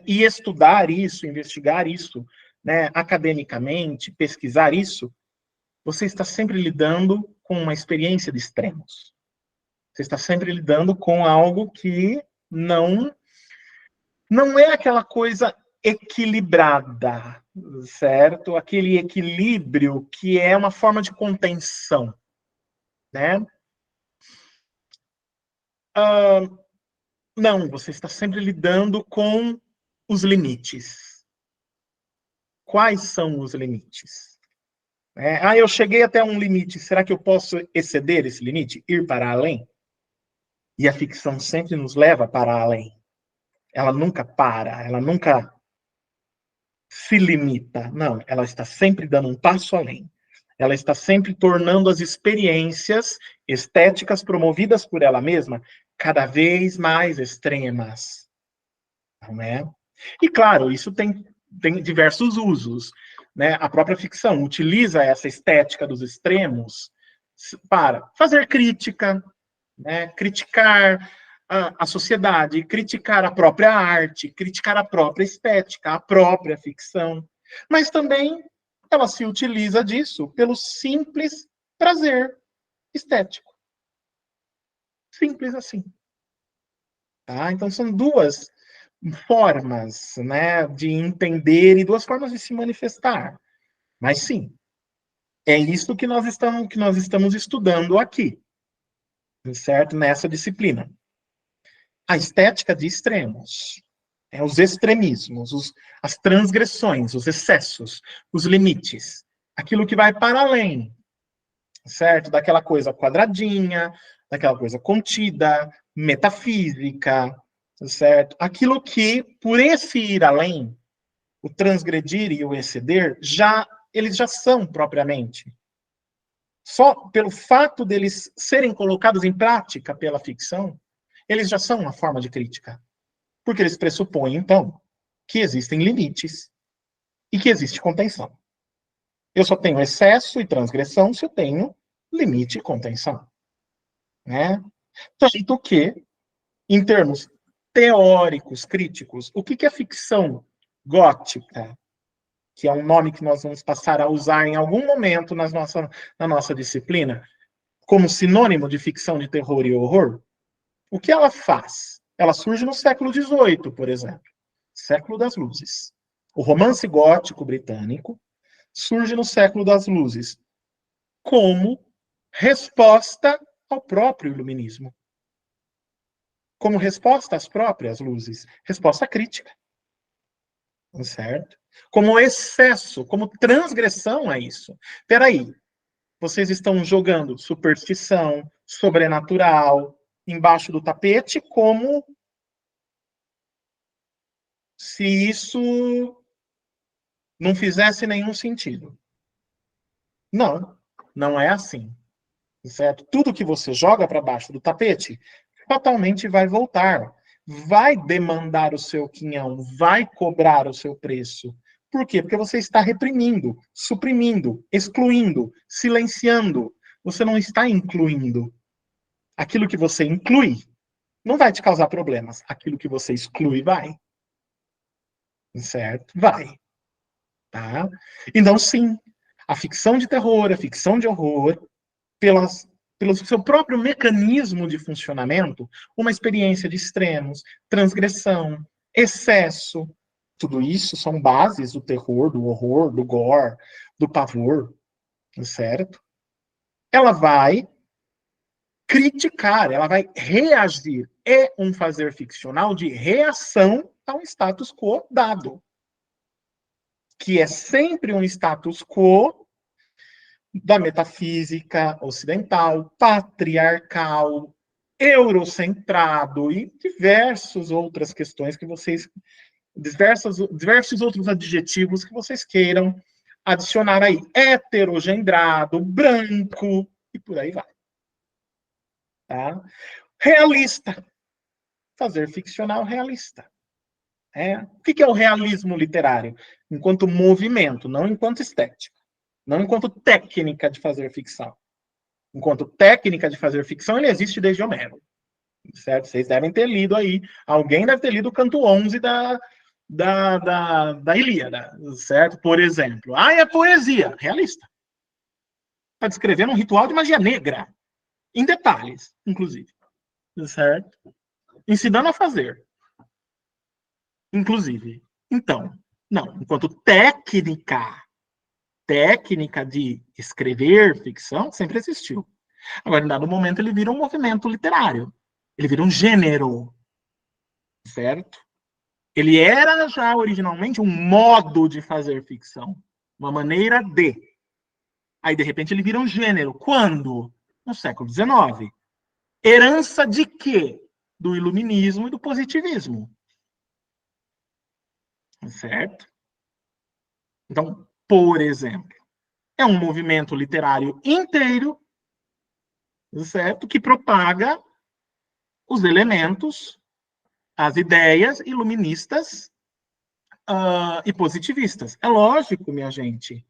e estudar isso, investigar isso, né, academicamente, pesquisar isso, você está sempre lidando com uma experiência de extremos. Você está sempre lidando com algo que não é aquela coisa equilibrada, certo? Aquele equilíbrio que é uma forma de contenção, né? Não, você está sempre lidando com os limites, quais são os limites. Eu cheguei até um limite, será que eu posso exceder esse limite? Ir para além? E a ficção sempre nos leva para além. Ela nunca para, ela nunca se limita. Não, ela está sempre dando um passo além. Ela está sempre tornando as experiências estéticas promovidas por ela mesma cada vez mais extremas. Não é? E, claro, isso tem diversos usos. Né? A própria ficção utiliza essa estética dos extremos para fazer crítica, né? Criticar a sociedade, criticar a própria arte, criticar a própria estética, a própria ficção. Mas também ela se utiliza disso pelo simples prazer estético. Simples assim. Tá? Então são duas formas, né, de entender e duas formas de se manifestar. Mas sim, é isso que nós estamos estudando aqui, certo? Nessa disciplina. A estética de extremos. Os extremismos, as transgressões, os excessos, os limites. Aquilo que vai para além, certo? Daquela coisa quadradinha, daquela coisa contida, metafísica, certo? Aquilo que, por esse ir além, o transgredir e o exceder, eles já são propriamente. Só pelo fato deles serem colocados em prática pela ficção, eles já são uma forma de crítica. Porque eles pressupõem, então, que existem limites e que existe contenção. Eu só tenho excesso e transgressão se eu tenho limite e contenção. Né? Tanto que, em termos teóricos, críticos, o que é ficção gótica, que é um nome que nós vamos passar a usar em algum momento na nossa disciplina, como sinônimo de ficção de terror e horror, o que ela faz? Ela surge no século XVIII, por exemplo, século das luzes. O romance gótico britânico surge no século das luzes como resposta ao próprio iluminismo. Como resposta às próprias luzes. Resposta crítica. Certo? Como excesso, como transgressão a isso. Peraí, vocês estão jogando superstição, sobrenatural, embaixo do tapete, como se isso não fizesse nenhum sentido. Não, não é assim. Certo? Tudo que você joga para baixo do tapete, fatalmente vai voltar. Vai demandar o seu quinhão, vai cobrar o seu preço. Por quê? Porque você está reprimindo, suprimindo, excluindo, silenciando. Você não está incluindo. Aquilo que você inclui não vai te causar problemas. Aquilo que você exclui vai. Certo? Vai. Tá? Então, sim, a ficção de terror, a ficção de horror, pelo seu próprio mecanismo de funcionamento, uma experiência de extremos, transgressão, excesso, tudo isso são bases do terror, do horror, do gore, do pavor, certo? Ela vai criticar, ela vai reagir. É um fazer ficcional de reação a um status quo dado, que é sempre um status quo da metafísica ocidental, patriarcal, eurocentrado e diversas outras questões que vocês, diversos outros adjetivos que vocês queiram adicionar aí. Heterogendrado, branco e por aí vai. Tá? Realista. Fazer ficcional realista. O que é o realismo literário? Enquanto movimento, não enquanto estética. Não enquanto técnica de fazer ficção. Enquanto técnica de fazer ficção, ele existe desde Homero. Certo? Vocês devem ter lido aí. Alguém deve ter lido o canto 11 da Ilíada. Certo? Por exemplo. É poesia. Realista. Está descrevendo um ritual de magia negra. Em detalhes, inclusive. Certo? Ensinando a fazer. Inclusive. Então, não. Enquanto técnica de escrever ficção sempre existiu. Agora, em dado momento, ele vira um movimento literário. Ele vira um gênero. Certo? Ele era já originalmente um modo de fazer ficção, uma maneira de. Aí, de repente, ele vira um gênero. Quando? No século XIX. Herança de quê? Do iluminismo e do positivismo. Certo? Então, por exemplo, é um movimento literário inteiro, certo? Que propaga os elementos, as ideias iluministas e positivistas. É lógico, minha gente,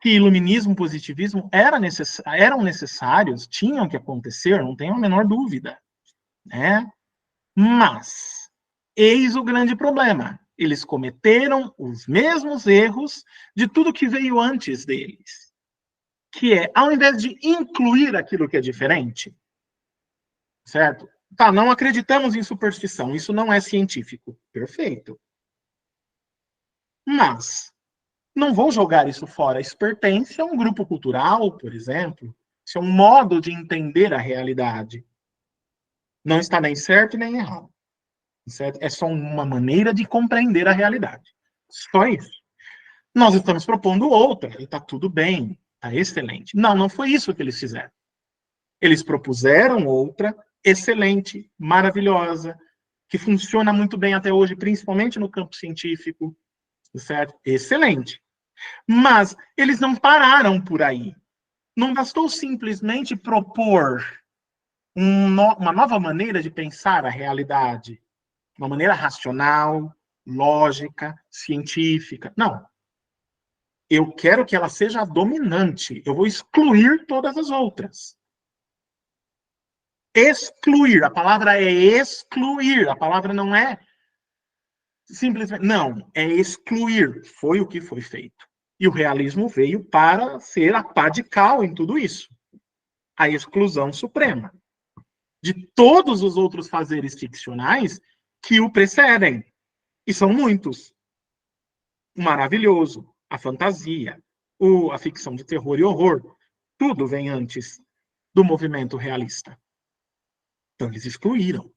que iluminismo e positivismo eram necessários, tinham que acontecer, não tenho a menor dúvida, né? Mas, eis o grande problema. Eles cometeram os mesmos erros de tudo que veio antes deles. Que é, ao invés de incluir aquilo que é diferente, certo? Tá, não acreditamos em superstição, isso não é científico. Perfeito. Mas, não vou jogar isso fora. Isso pertence a um grupo cultural, por exemplo. Isso é um modo de entender a realidade. Não está nem certo nem errado. Certo? É só uma maneira de compreender a realidade. Só isso. Nós estamos propondo outra, e está tudo bem, está excelente. Não, não foi isso que eles fizeram. Eles propuseram outra, excelente, maravilhosa, que funciona muito bem até hoje, principalmente no campo científico, certo? Excelente. Mas eles não pararam por aí. Não bastou simplesmente propor uma nova maneira de pensar a realidade, uma maneira racional, lógica, científica. Não. Eu quero que ela seja a dominante. Eu vou excluir todas as outras. Excluir. A palavra é excluir. A palavra não é simplesmente. Não, é excluir. Foi o que foi feito. E o realismo veio para ser a pá de cal em tudo isso. A exclusão suprema de todos os outros fazeres ficcionais que o precedem. E são muitos. O maravilhoso, a fantasia, a ficção de terror e horror. Tudo vem antes do movimento realista. Então, eles excluíram.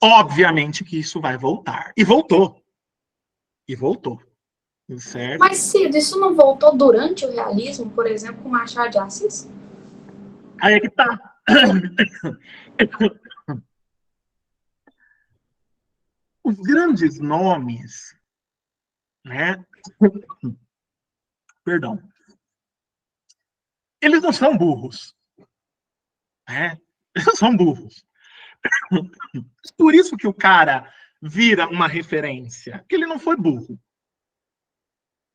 Obviamente que isso vai voltar. E voltou. E voltou. Certo? Mas, Cido, isso não voltou durante o realismo, por exemplo, com Machado de Assis? Aí é que tá. Os grandes nomes, né? Perdão. Eles não são burros. Né? Eles não são burros. Por isso que o cara vira uma referência. Porque ele não foi burro.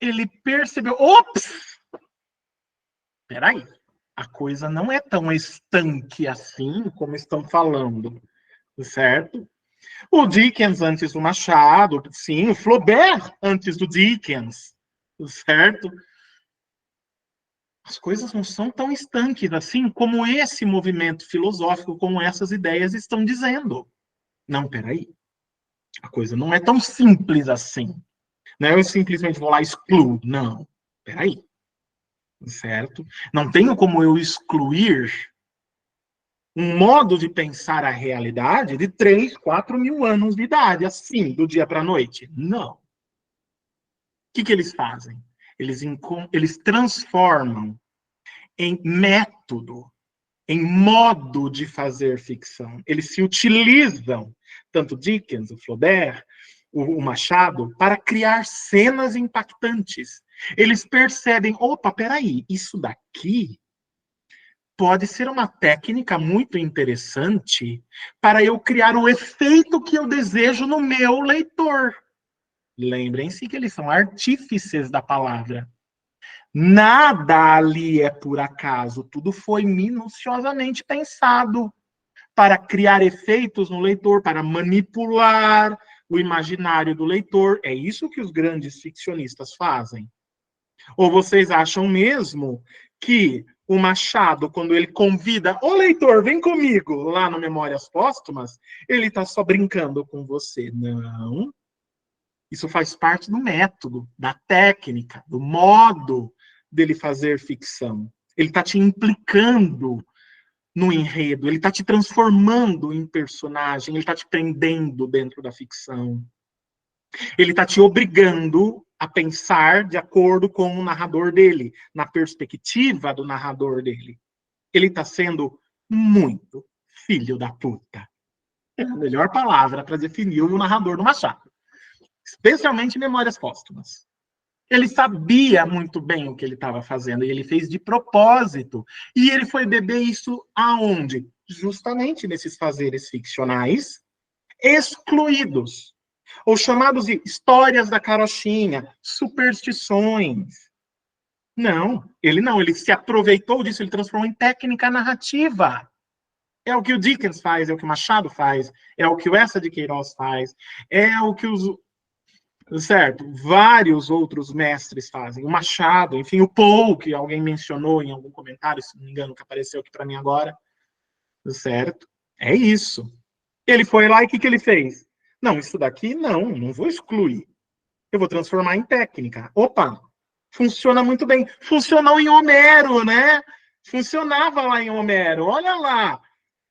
Ele percebeu. Ops! Peraí. A coisa não é tão estanque assim como estão falando. Certo? O Dickens antes do Machado, sim, o Flaubert antes do Dickens, certo? As coisas não são tão estanques assim como esse movimento filosófico, como essas ideias estão dizendo. Não, peraí. A coisa não é tão simples assim. Não é eu simplesmente vou lá e excluo. Não, peraí. Certo? Não tenho como eu excluir um modo de pensar a realidade de 3, 4 mil anos de idade, assim, do dia para a noite. Não. O que eles fazem? Eles transformam em método, em modo de fazer ficção. Eles se utilizam, tanto Dickens, o Flaubert, o Machado, para criar cenas impactantes. Eles percebem, opa, peraí, isso daqui pode ser uma técnica muito interessante para eu criar o efeito que eu desejo no meu leitor. Lembrem-se que eles são artífices da palavra. Nada ali é por acaso, tudo foi minuciosamente pensado para criar efeitos no leitor, para manipular o imaginário do leitor. É isso que os grandes ficcionistas fazem. Ou vocês acham mesmo que o Machado, quando ele convida o leitor, vem comigo, lá no Memórias Póstumas, ele está só brincando com você? Não. Isso faz parte do método, da técnica, do modo dele fazer ficção. Ele está te implicando no enredo, ele está te transformando em personagem, ele está te prendendo dentro da ficção. Ele está te obrigando a pensar de acordo com o narrador dele, na perspectiva do narrador dele. Ele está sendo muito filho da puta. É a melhor palavra para definir o narrador do Machado. Especialmente em Memórias Póstumas. Ele sabia muito bem o que ele estava fazendo, e ele fez de propósito. E ele foi beber isso aonde? Justamente nesses fazeres ficcionais excluídos, ou chamados de histórias da carochinha, superstições. Não, ele se aproveitou disso, ele transformou em técnica narrativa. É o que o Dickens faz, é o que o Machado faz, é o que o Eça de Queiroz faz, é o que vários outros mestres fazem. O Machado, enfim, o Poe, que alguém mencionou em algum comentário, se não me engano, que apareceu aqui para mim agora, certo? É isso. Ele foi lá e o que ele fez? Não, isso daqui não vou excluir. Eu vou transformar em técnica. Opa, funciona muito bem. Funcionou em Homero, né? Funcionava lá em Homero. Olha lá,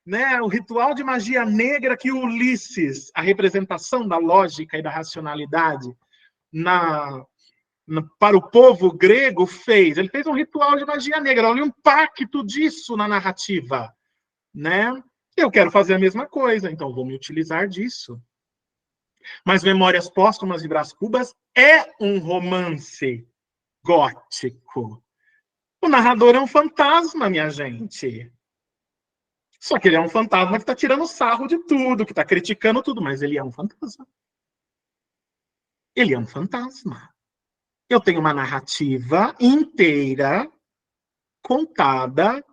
né? O ritual de magia negra que Ulisses, a representação da lógica e da racionalidade para o povo grego fez. Ele fez um ritual de magia negra. Olha o impacto disso na narrativa, né? Eu quero fazer a mesma coisa, então vou me utilizar disso. Mas Memórias Póstumas de Brás Cubas é um romance gótico. O narrador é um fantasma, minha gente. Só que ele é um fantasma que está tirando sarro de tudo, que está criticando tudo, mas ele é um fantasma. Ele é um fantasma. Eu tenho uma narrativa inteira contada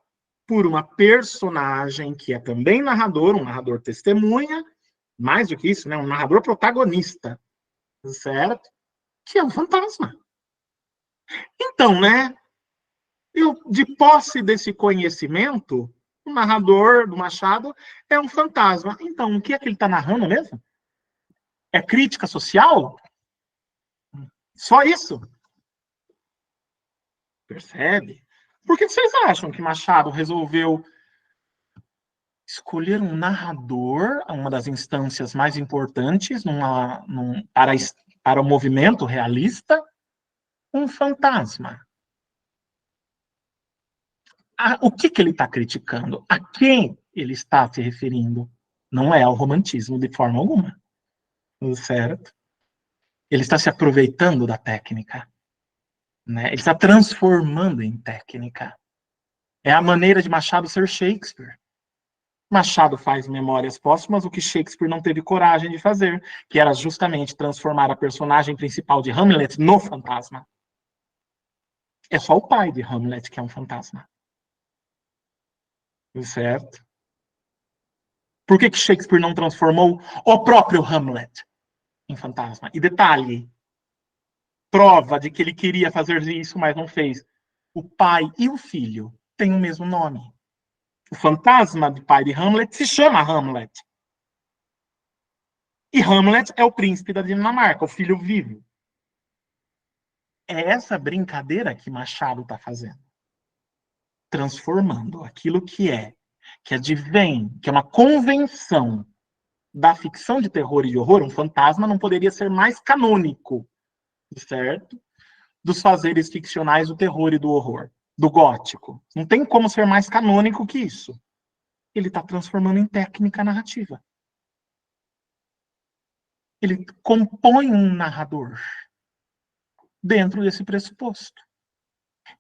por uma personagem que é também narrador, um narrador testemunha, mais do que isso, né, um narrador protagonista, certo? Que é um fantasma. Então, né, de posse desse conhecimento, o narrador do Machado é um fantasma. Então, o que é que ele está narrando mesmo? É crítica social? Só isso? Percebe? Por que vocês acham que Machado resolveu escolher um narrador, uma das instâncias mais importantes para o movimento realista, um fantasma? O que ele está criticando? A quem ele está se referindo? Não é ao romantismo de forma alguma. Certo? Ele está se aproveitando da técnica. Né? Ele está transformando em técnica. É a maneira de Machado ser Shakespeare. Machado faz Memórias Póstumas o que Shakespeare não teve coragem de fazer, que era justamente transformar a personagem principal de Hamlet no fantasma. É só o pai de Hamlet que é um fantasma. Certo? Por que Shakespeare não transformou o próprio Hamlet em fantasma? E detalhe, prova de que ele queria fazer isso, mas não fez. O pai e o filho têm o mesmo nome. O fantasma do pai de Hamlet se chama Hamlet. E Hamlet é o príncipe da Dinamarca, o filho vivo. É essa brincadeira que Machado está fazendo. Transformando aquilo que advém, que é uma convenção da ficção de terror e de horror, um fantasma não poderia ser mais canônico, certo? Dos fazeres ficcionais do terror e do horror, do gótico. Não tem como ser mais canônico que isso. Ele está transformando em técnica narrativa. Ele compõe um narrador dentro desse pressuposto.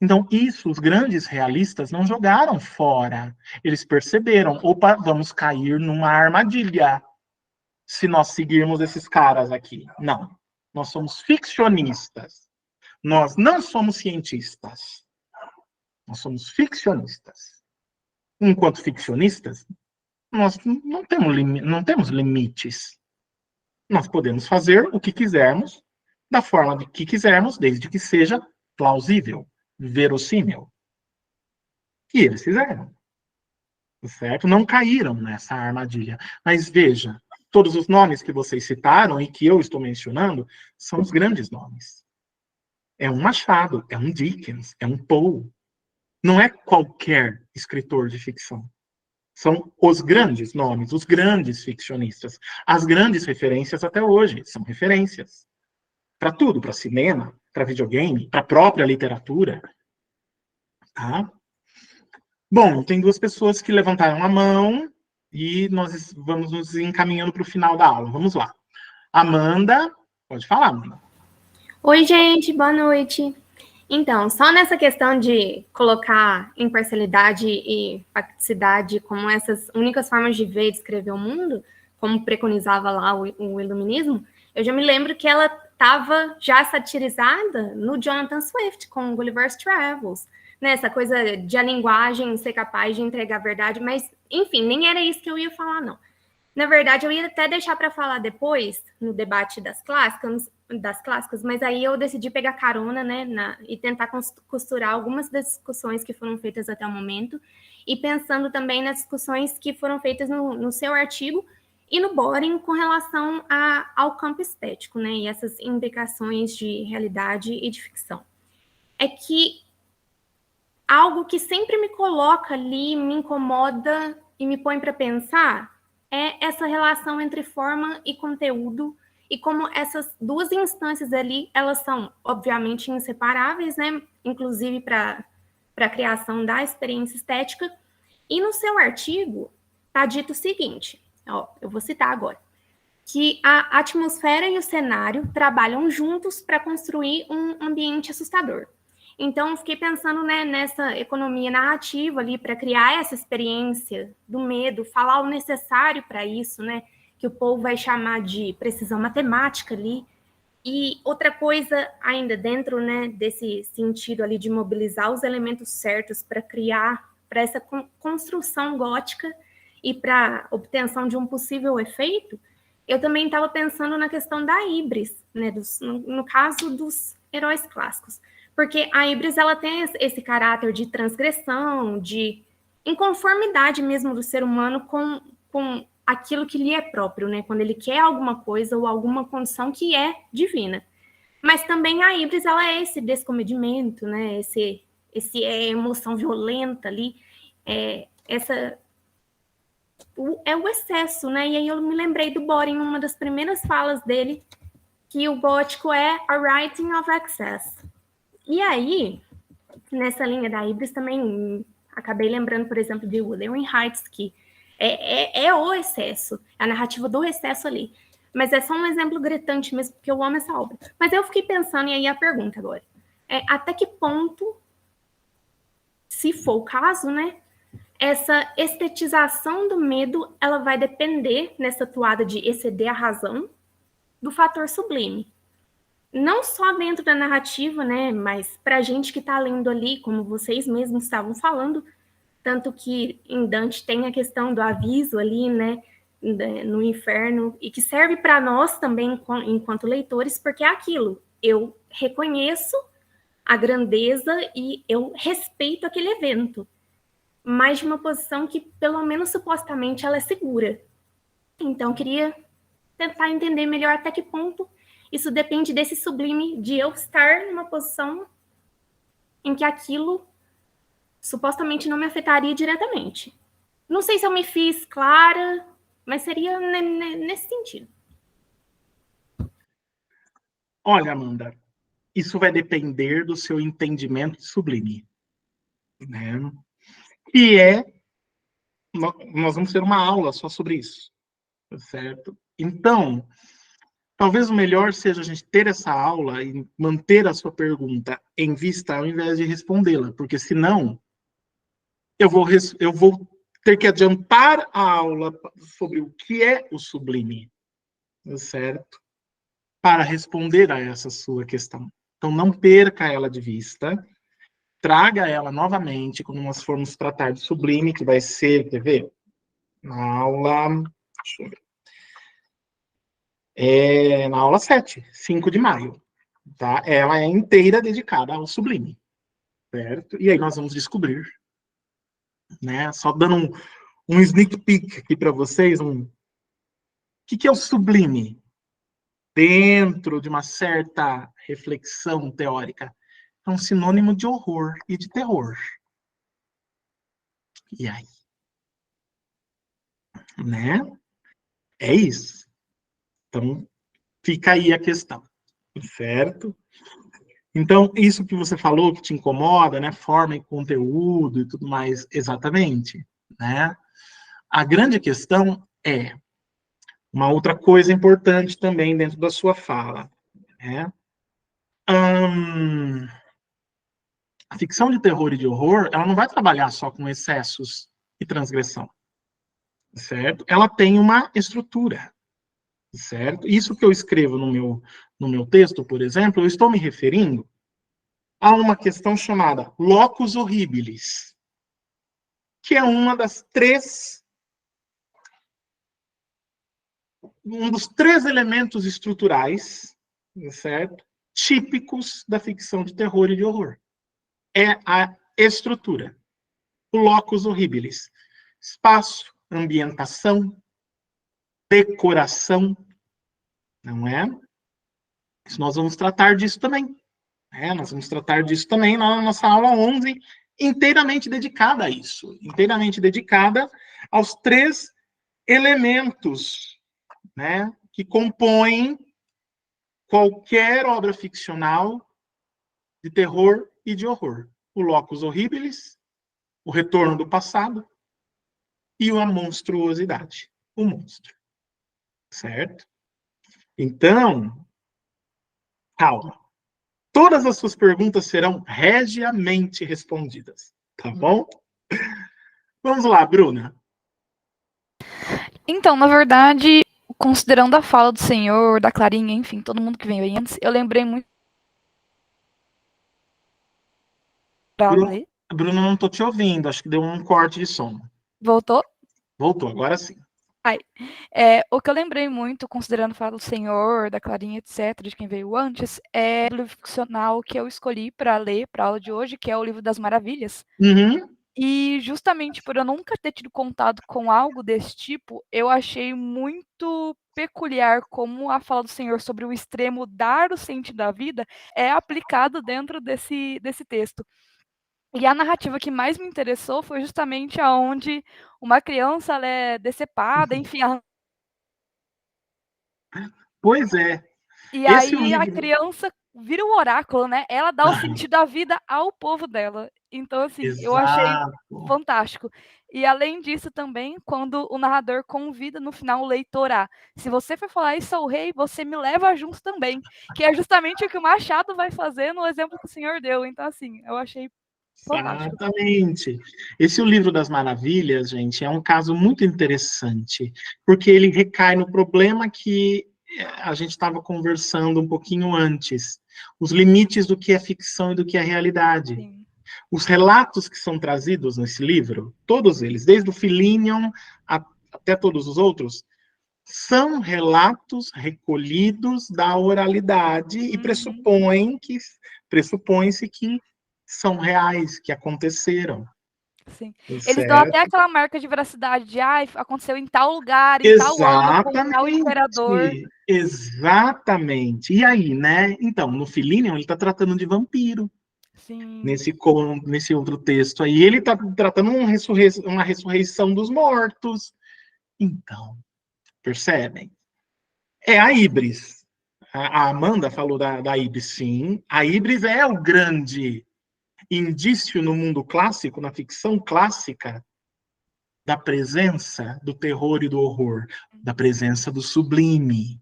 Então, isso os grandes realistas não jogaram fora. Eles perceberam, opa, vamos cair numa armadilha se nós seguirmos esses caras aqui. Não. Nós somos ficcionistas. Nós não somos cientistas. Nós somos ficcionistas. Enquanto ficcionistas, nós não temos limites. Nós podemos fazer o que quisermos, da forma que quisermos, desde que seja plausível, verossímil. E eles fizeram. Certo? Não caíram nessa armadilha. Mas veja, todos os nomes que vocês citaram e que eu estou mencionando são os grandes nomes. É um Machado, é um Dickens, é um Poe. Não é qualquer escritor de ficção. São os grandes nomes, os grandes ficcionistas. As grandes referências até hoje são referências. Para tudo, para cinema, para videogame, para a própria literatura. Tá? Bom, tem duas pessoas que levantaram a mão e nós vamos nos encaminhando para o final da aula. Vamos lá. Amanda, pode falar, Amanda. Oi, gente, boa noite. Então, só nessa questão de colocar imparcialidade e facticidade como essas únicas formas de ver e descrever o mundo, como preconizava lá o iluminismo, eu já me lembro que ela estava já satirizada no Jonathan Swift, com Gulliver's Travels, né? Essa coisa de a linguagem ser capaz de entregar a verdade, mas, enfim, nem era isso que eu ia falar, não. Na verdade, eu ia até deixar para falar depois, no debate das clássicas, mas aí eu decidi pegar carona, né, e tentar costurar algumas das discussões que foram feitas até o momento, e pensando também nas discussões que foram feitas no seu artigo e no Boring com relação ao campo estético, né, e essas implicações de realidade e de ficção. É que algo que sempre me coloca ali, me incomoda e me põe para pensar é essa relação entre forma e conteúdo, e como essas duas instâncias ali, elas são, obviamente, inseparáveis, né? Inclusive para a criação da experiência estética. E no seu artigo, está dito o seguinte, ó, eu vou citar agora, que a atmosfera e o cenário trabalham juntos para construir um ambiente assustador. Então, eu fiquei pensando, né, nessa economia narrativa ali para criar essa experiência do medo, falar o necessário para isso, né, que o povo vai chamar de precisão matemática ali. E outra coisa ainda dentro, né, desse sentido ali de mobilizar os elementos certos para criar, para essa construção gótica e para obtenção de um possível efeito, eu também estava pensando na questão da híbris, né, no caso dos heróis clássicos. Porque a híbris, ela tem esse caráter de transgressão, de inconformidade mesmo do ser humano com aquilo que lhe é próprio, né? Quando ele quer alguma coisa ou alguma condição que é divina. Mas também a híbris, ela é esse descomedimento, né? Esse emoção violenta ali, é o excesso, né? E aí eu me lembrei do Boring, uma das primeiras falas dele, que o gótico é a writing of excess. E aí, nessa linha da híbris, também acabei lembrando, por exemplo, de Wuthering Heights, que é o excesso, é a narrativa do excesso ali. Mas é só um exemplo gritante mesmo, porque eu amo essa obra. Mas eu fiquei pensando, e aí a pergunta agora, até que ponto, se for o caso, né, essa estetização do medo, ela vai depender, nessa toada de exceder a razão, do fator sublime. Não só dentro da narrativa, né, mas para a gente que está lendo ali, como vocês mesmos estavam falando, tanto que em Dante tem a questão do aviso ali, né, no inferno, e que serve para nós também, enquanto leitores, porque é aquilo, eu reconheço a grandeza e eu respeito aquele evento, mas de uma posição que, pelo menos supostamente, ela é segura. Então, queria tentar entender melhor até que ponto isso depende desse sublime de eu estar numa posição em que aquilo supostamente não me afetaria diretamente. Não sei se eu me fiz clara, mas seria nesse sentido. Olha, Amanda, isso vai depender do seu entendimento de sublime, né? Nós vamos ter uma aula só sobre isso, certo? Então, talvez o melhor seja a gente ter essa aula e manter a sua pergunta em vista ao invés de respondê-la, porque senão eu vou ter que adiantar a aula sobre o que é o sublime, certo? Para responder a essa sua questão. Então, não perca ela de vista, traga ela novamente quando nós formos tratar de sublime, que vai ser, quer ver? Na aula, deixa eu ver. Na aula 7, 5 de maio. Tá? Ela é inteira dedicada ao sublime, certo? E aí nós vamos descobrir, né? Só dando um sneak peek aqui para vocês, o que é o sublime? Dentro de uma certa reflexão teórica, é um sinônimo de horror e de terror. E aí? né? É isso. Então, fica aí a questão, certo? Então, isso que você falou que te incomoda, né? Forma e conteúdo e tudo mais, exatamente, né? A grande questão é uma outra coisa importante também dentro da sua fala, né? A ficção de terror e de horror, ela não vai trabalhar só com excessos e transgressão, certo? Ela tem uma estrutura, certo? Isso que eu escrevo no meu texto, por exemplo, eu estou me referindo a uma questão chamada locus horribilis, que é um dos três elementos estruturais, certo? Típicos da ficção de terror e de horror. É a estrutura, o locus horribilis. Espaço, ambientação, decoração, não é? Nós vamos tratar disso também. Nós vamos tratar disso também na nossa aula 11, inteiramente dedicada a isso, inteiramente dedicada aos três elementos, né, que compõem qualquer obra ficcional de terror e de horror. O locus horribilis, o retorno do passado e a monstruosidade, o monstro. Certo? Então, calma. Todas as suas perguntas serão regiamente respondidas, tá bom? Vamos lá, Bruna. Então, na verdade, considerando a fala do senhor, da Clarinha, enfim, todo mundo que veio aí antes, eu lembrei muito pra ler. Bruna, não tô te ouvindo, acho que deu um corte de som. Voltou? Voltou, agora sim. Aí. O que eu lembrei muito, considerando a fala do senhor, da Clarinha, etc., de quem veio antes, é o livro ficcional que eu escolhi para ler para a aula de hoje, que é o Livro das Maravilhas. Uhum. E justamente por eu nunca ter tido contato com algo desse tipo, eu achei muito peculiar como a fala do senhor sobre o extremo dar o sentido da vida é aplicado dentro desse texto. E a narrativa que mais me interessou foi justamente aonde uma criança ela é decepada, enfim, Pois é. e Esse aí a livro. criança vira um oráculo, né? Ela dá o sentido da vida ao povo dela. Então, assim, eu achei Exato. fantástico. E além disso também, quando o narrador convida no final o leitor a, se você for falar isso ao rei, você me leva junto também. Que é justamente o que o Machado vai fazer no exemplo que o senhor deu. Então, assim, eu achei fantástico. Exatamente. Esse O Livro das Maravilhas, gente, é um caso muito interessante, porque ele recai no problema que a gente estava conversando um pouquinho antes, os limites do que é ficção e do que é realidade. Sim. Os relatos que são trazidos nesse livro, todos eles, desde o Philinion até todos os outros, são relatos recolhidos da oralidade e pressupõe-se que são reais, que aconteceram. Sim. Eles Certo? dão até aquela marca de veracidade de aconteceu em tal lugar, em tal ano, com tal imperador. Exatamente. E aí, né? Então, no Philinion, ele está tratando de vampiro. Sim. Nesse outro texto aí, ele está tratando uma ressurreição dos mortos. Então, percebem? É a Híbris. A Amanda falou da Híbris, sim. A Híbris é o grande indício no mundo clássico, na ficção clássica, da presença do terror e do horror, da presença do sublime,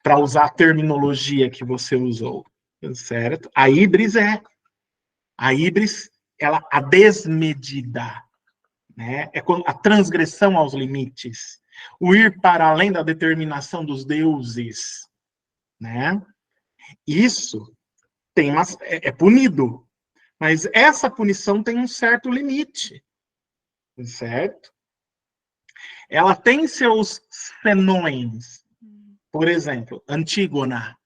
para usar a terminologia que você usou, certo? A Híbris, a desmedida, né? É a transgressão aos limites, o ir para além da determinação dos deuses, né? Isso é punido, mas essa punição tem um certo limite, certo? Ela tem seus senões. Por exemplo, Antígona,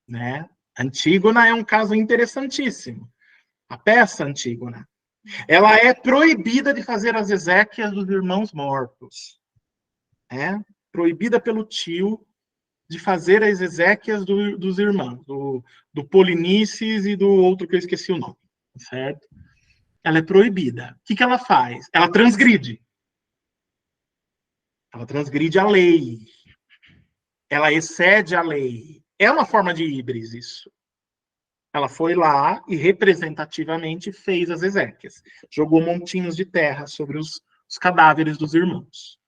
né? Antígona é um caso interessantíssimo. A peça Antígona. Ela é proibida de fazer as exéquias dos irmãos mortos. Né? Proibida pelo tio de fazer as exéquias dos irmãos, do Polinices e do outro que eu esqueci o nome, certo? Ela é proibida. O que ela faz? Ela transgride. Ela transgride a lei. Ela excede a lei. É uma forma de híbris isso. Ela foi lá e representativamente fez as exéquias. Jogou montinhos de terra sobre os cadáveres dos irmãos.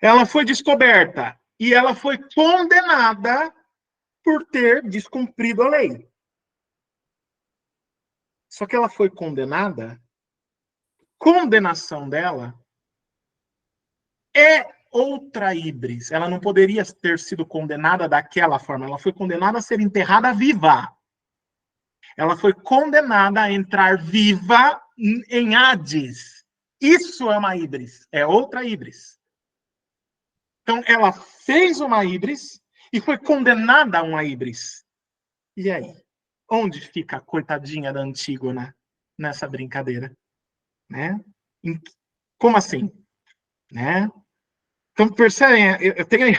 Ela foi descoberta e ela foi condenada por ter descumprido a lei. Só que ela foi condenada, condenação dela é outra híbris. Ela não poderia ter sido condenada daquela forma. Ela foi condenada a ser enterrada viva. Ela foi condenada a entrar viva em Hades. Isso é uma híbris. É outra híbris. Então, ela fez uma híbris e foi condenada a uma híbris. E aí? Onde fica a coitadinha da Antígona nessa brincadeira? Né? Como assim? Né? Então, percebem, eu tenho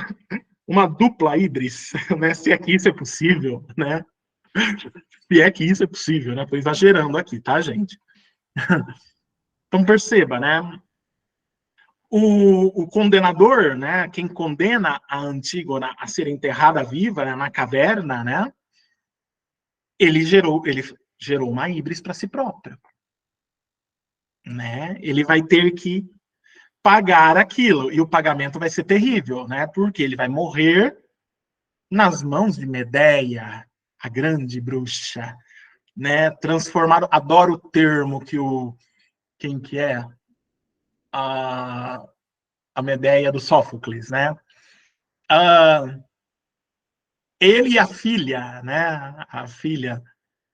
uma dupla híbris, né? Se é que isso é possível, né? Se é que isso é possível, né? Estou exagerando aqui, tá, gente? Então, perceba, né? O condenador, né? Quem condena a Antígona a ser enterrada viva, né, na caverna, né? Ele gerou uma híbris para si próprio, né? Ele vai ter que pagar aquilo, e o pagamento vai ser terrível, né? Porque ele vai morrer nas mãos de Medeia, a grande bruxa, né? Transformado, adoro o termo que quem que é? A Medeia do Sófocles, né? Ele e a filha, né? A filha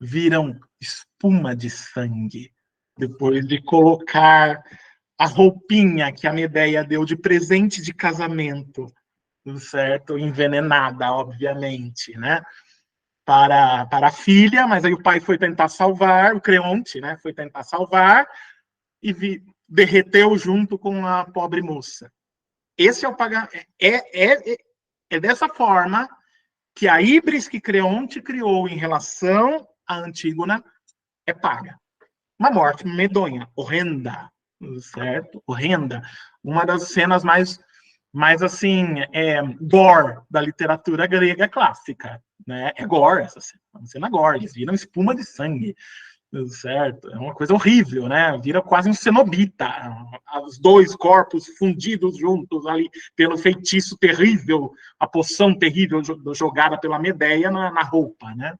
viram espuma de sangue depois de colocar a roupinha que a Medeia deu de presente de casamento, certo? Envenenada, obviamente, né? Para a filha, mas aí o pai foi tentar salvar, o Creonte, né? Foi tentar salvar e derreteu junto com a pobre moça. Esse é o pagamento. É dessa forma que a híbris que Creonte criou em relação à Antígona é paga. Uma morte medonha, horrenda, certo? Horrenda. Uma das cenas mais assim, gore da literatura grega clássica, né? É gore essa cena, uma cena gore, eles viram espuma de sangue, certo? É uma coisa horrível, né? Vira quase um cenobita, os dois corpos fundidos juntos ali pelo feitiço terrível, a poção terrível jogada pela Medeia na roupa, né?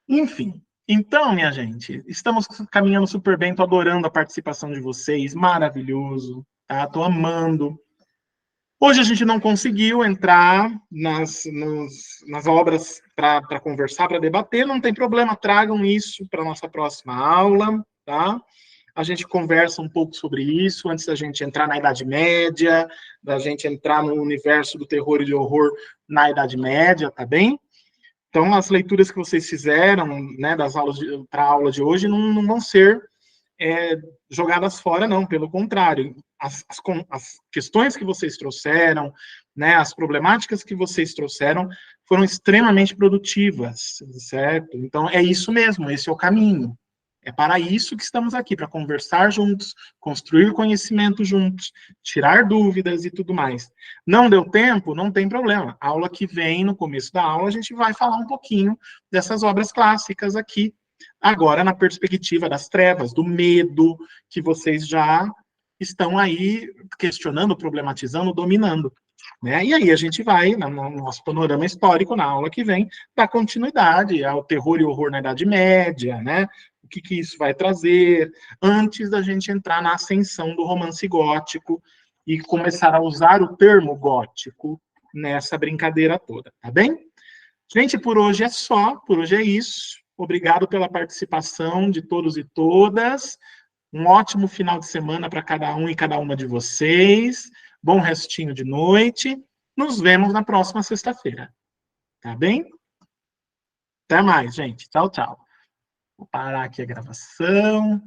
Enfim. Então, minha gente, estamos caminhando super bem, tô adorando a participação de vocês, maravilhoso, tá? Tô amando. Hoje a gente não conseguiu entrar nas obras para conversar, para debater, não tem problema, tragam isso para a nossa próxima aula, tá? A gente conversa um pouco sobre isso antes da gente entrar na Idade Média, da gente entrar no universo do terror e do horror na Idade Média, tá bem? Então, as leituras que vocês fizeram, né, das aulas para a aula de hoje não vão ser jogadas fora, não, pelo contrário. As questões que vocês trouxeram, né, as problemáticas que vocês trouxeram foram extremamente produtivas, certo? Então, é isso mesmo, esse é o caminho. É para isso que estamos aqui, para conversar juntos, construir conhecimento juntos, tirar dúvidas e tudo mais. Não deu tempo? Não tem problema. A aula que vem, no começo da aula, a gente vai falar um pouquinho dessas obras clássicas aqui, agora na perspectiva das trevas, do medo, que vocês já estão aí questionando, problematizando, dominando. Né? E aí a gente vai, no nosso panorama histórico, na aula que vem, dar continuidade ao terror e horror na Idade Média, né? O que isso vai trazer, antes da gente entrar na ascensão do romance gótico e começar a usar o termo gótico nessa brincadeira toda, tá bem? Gente, por hoje é só, por hoje é isso. Obrigado pela participação de todos e todas. Um ótimo final de semana para cada um e cada uma de vocês. Bom restinho de noite. Nos vemos na próxima sexta-feira. Tá bem? Até mais, gente. Tchau, tchau. Vou parar aqui a gravação.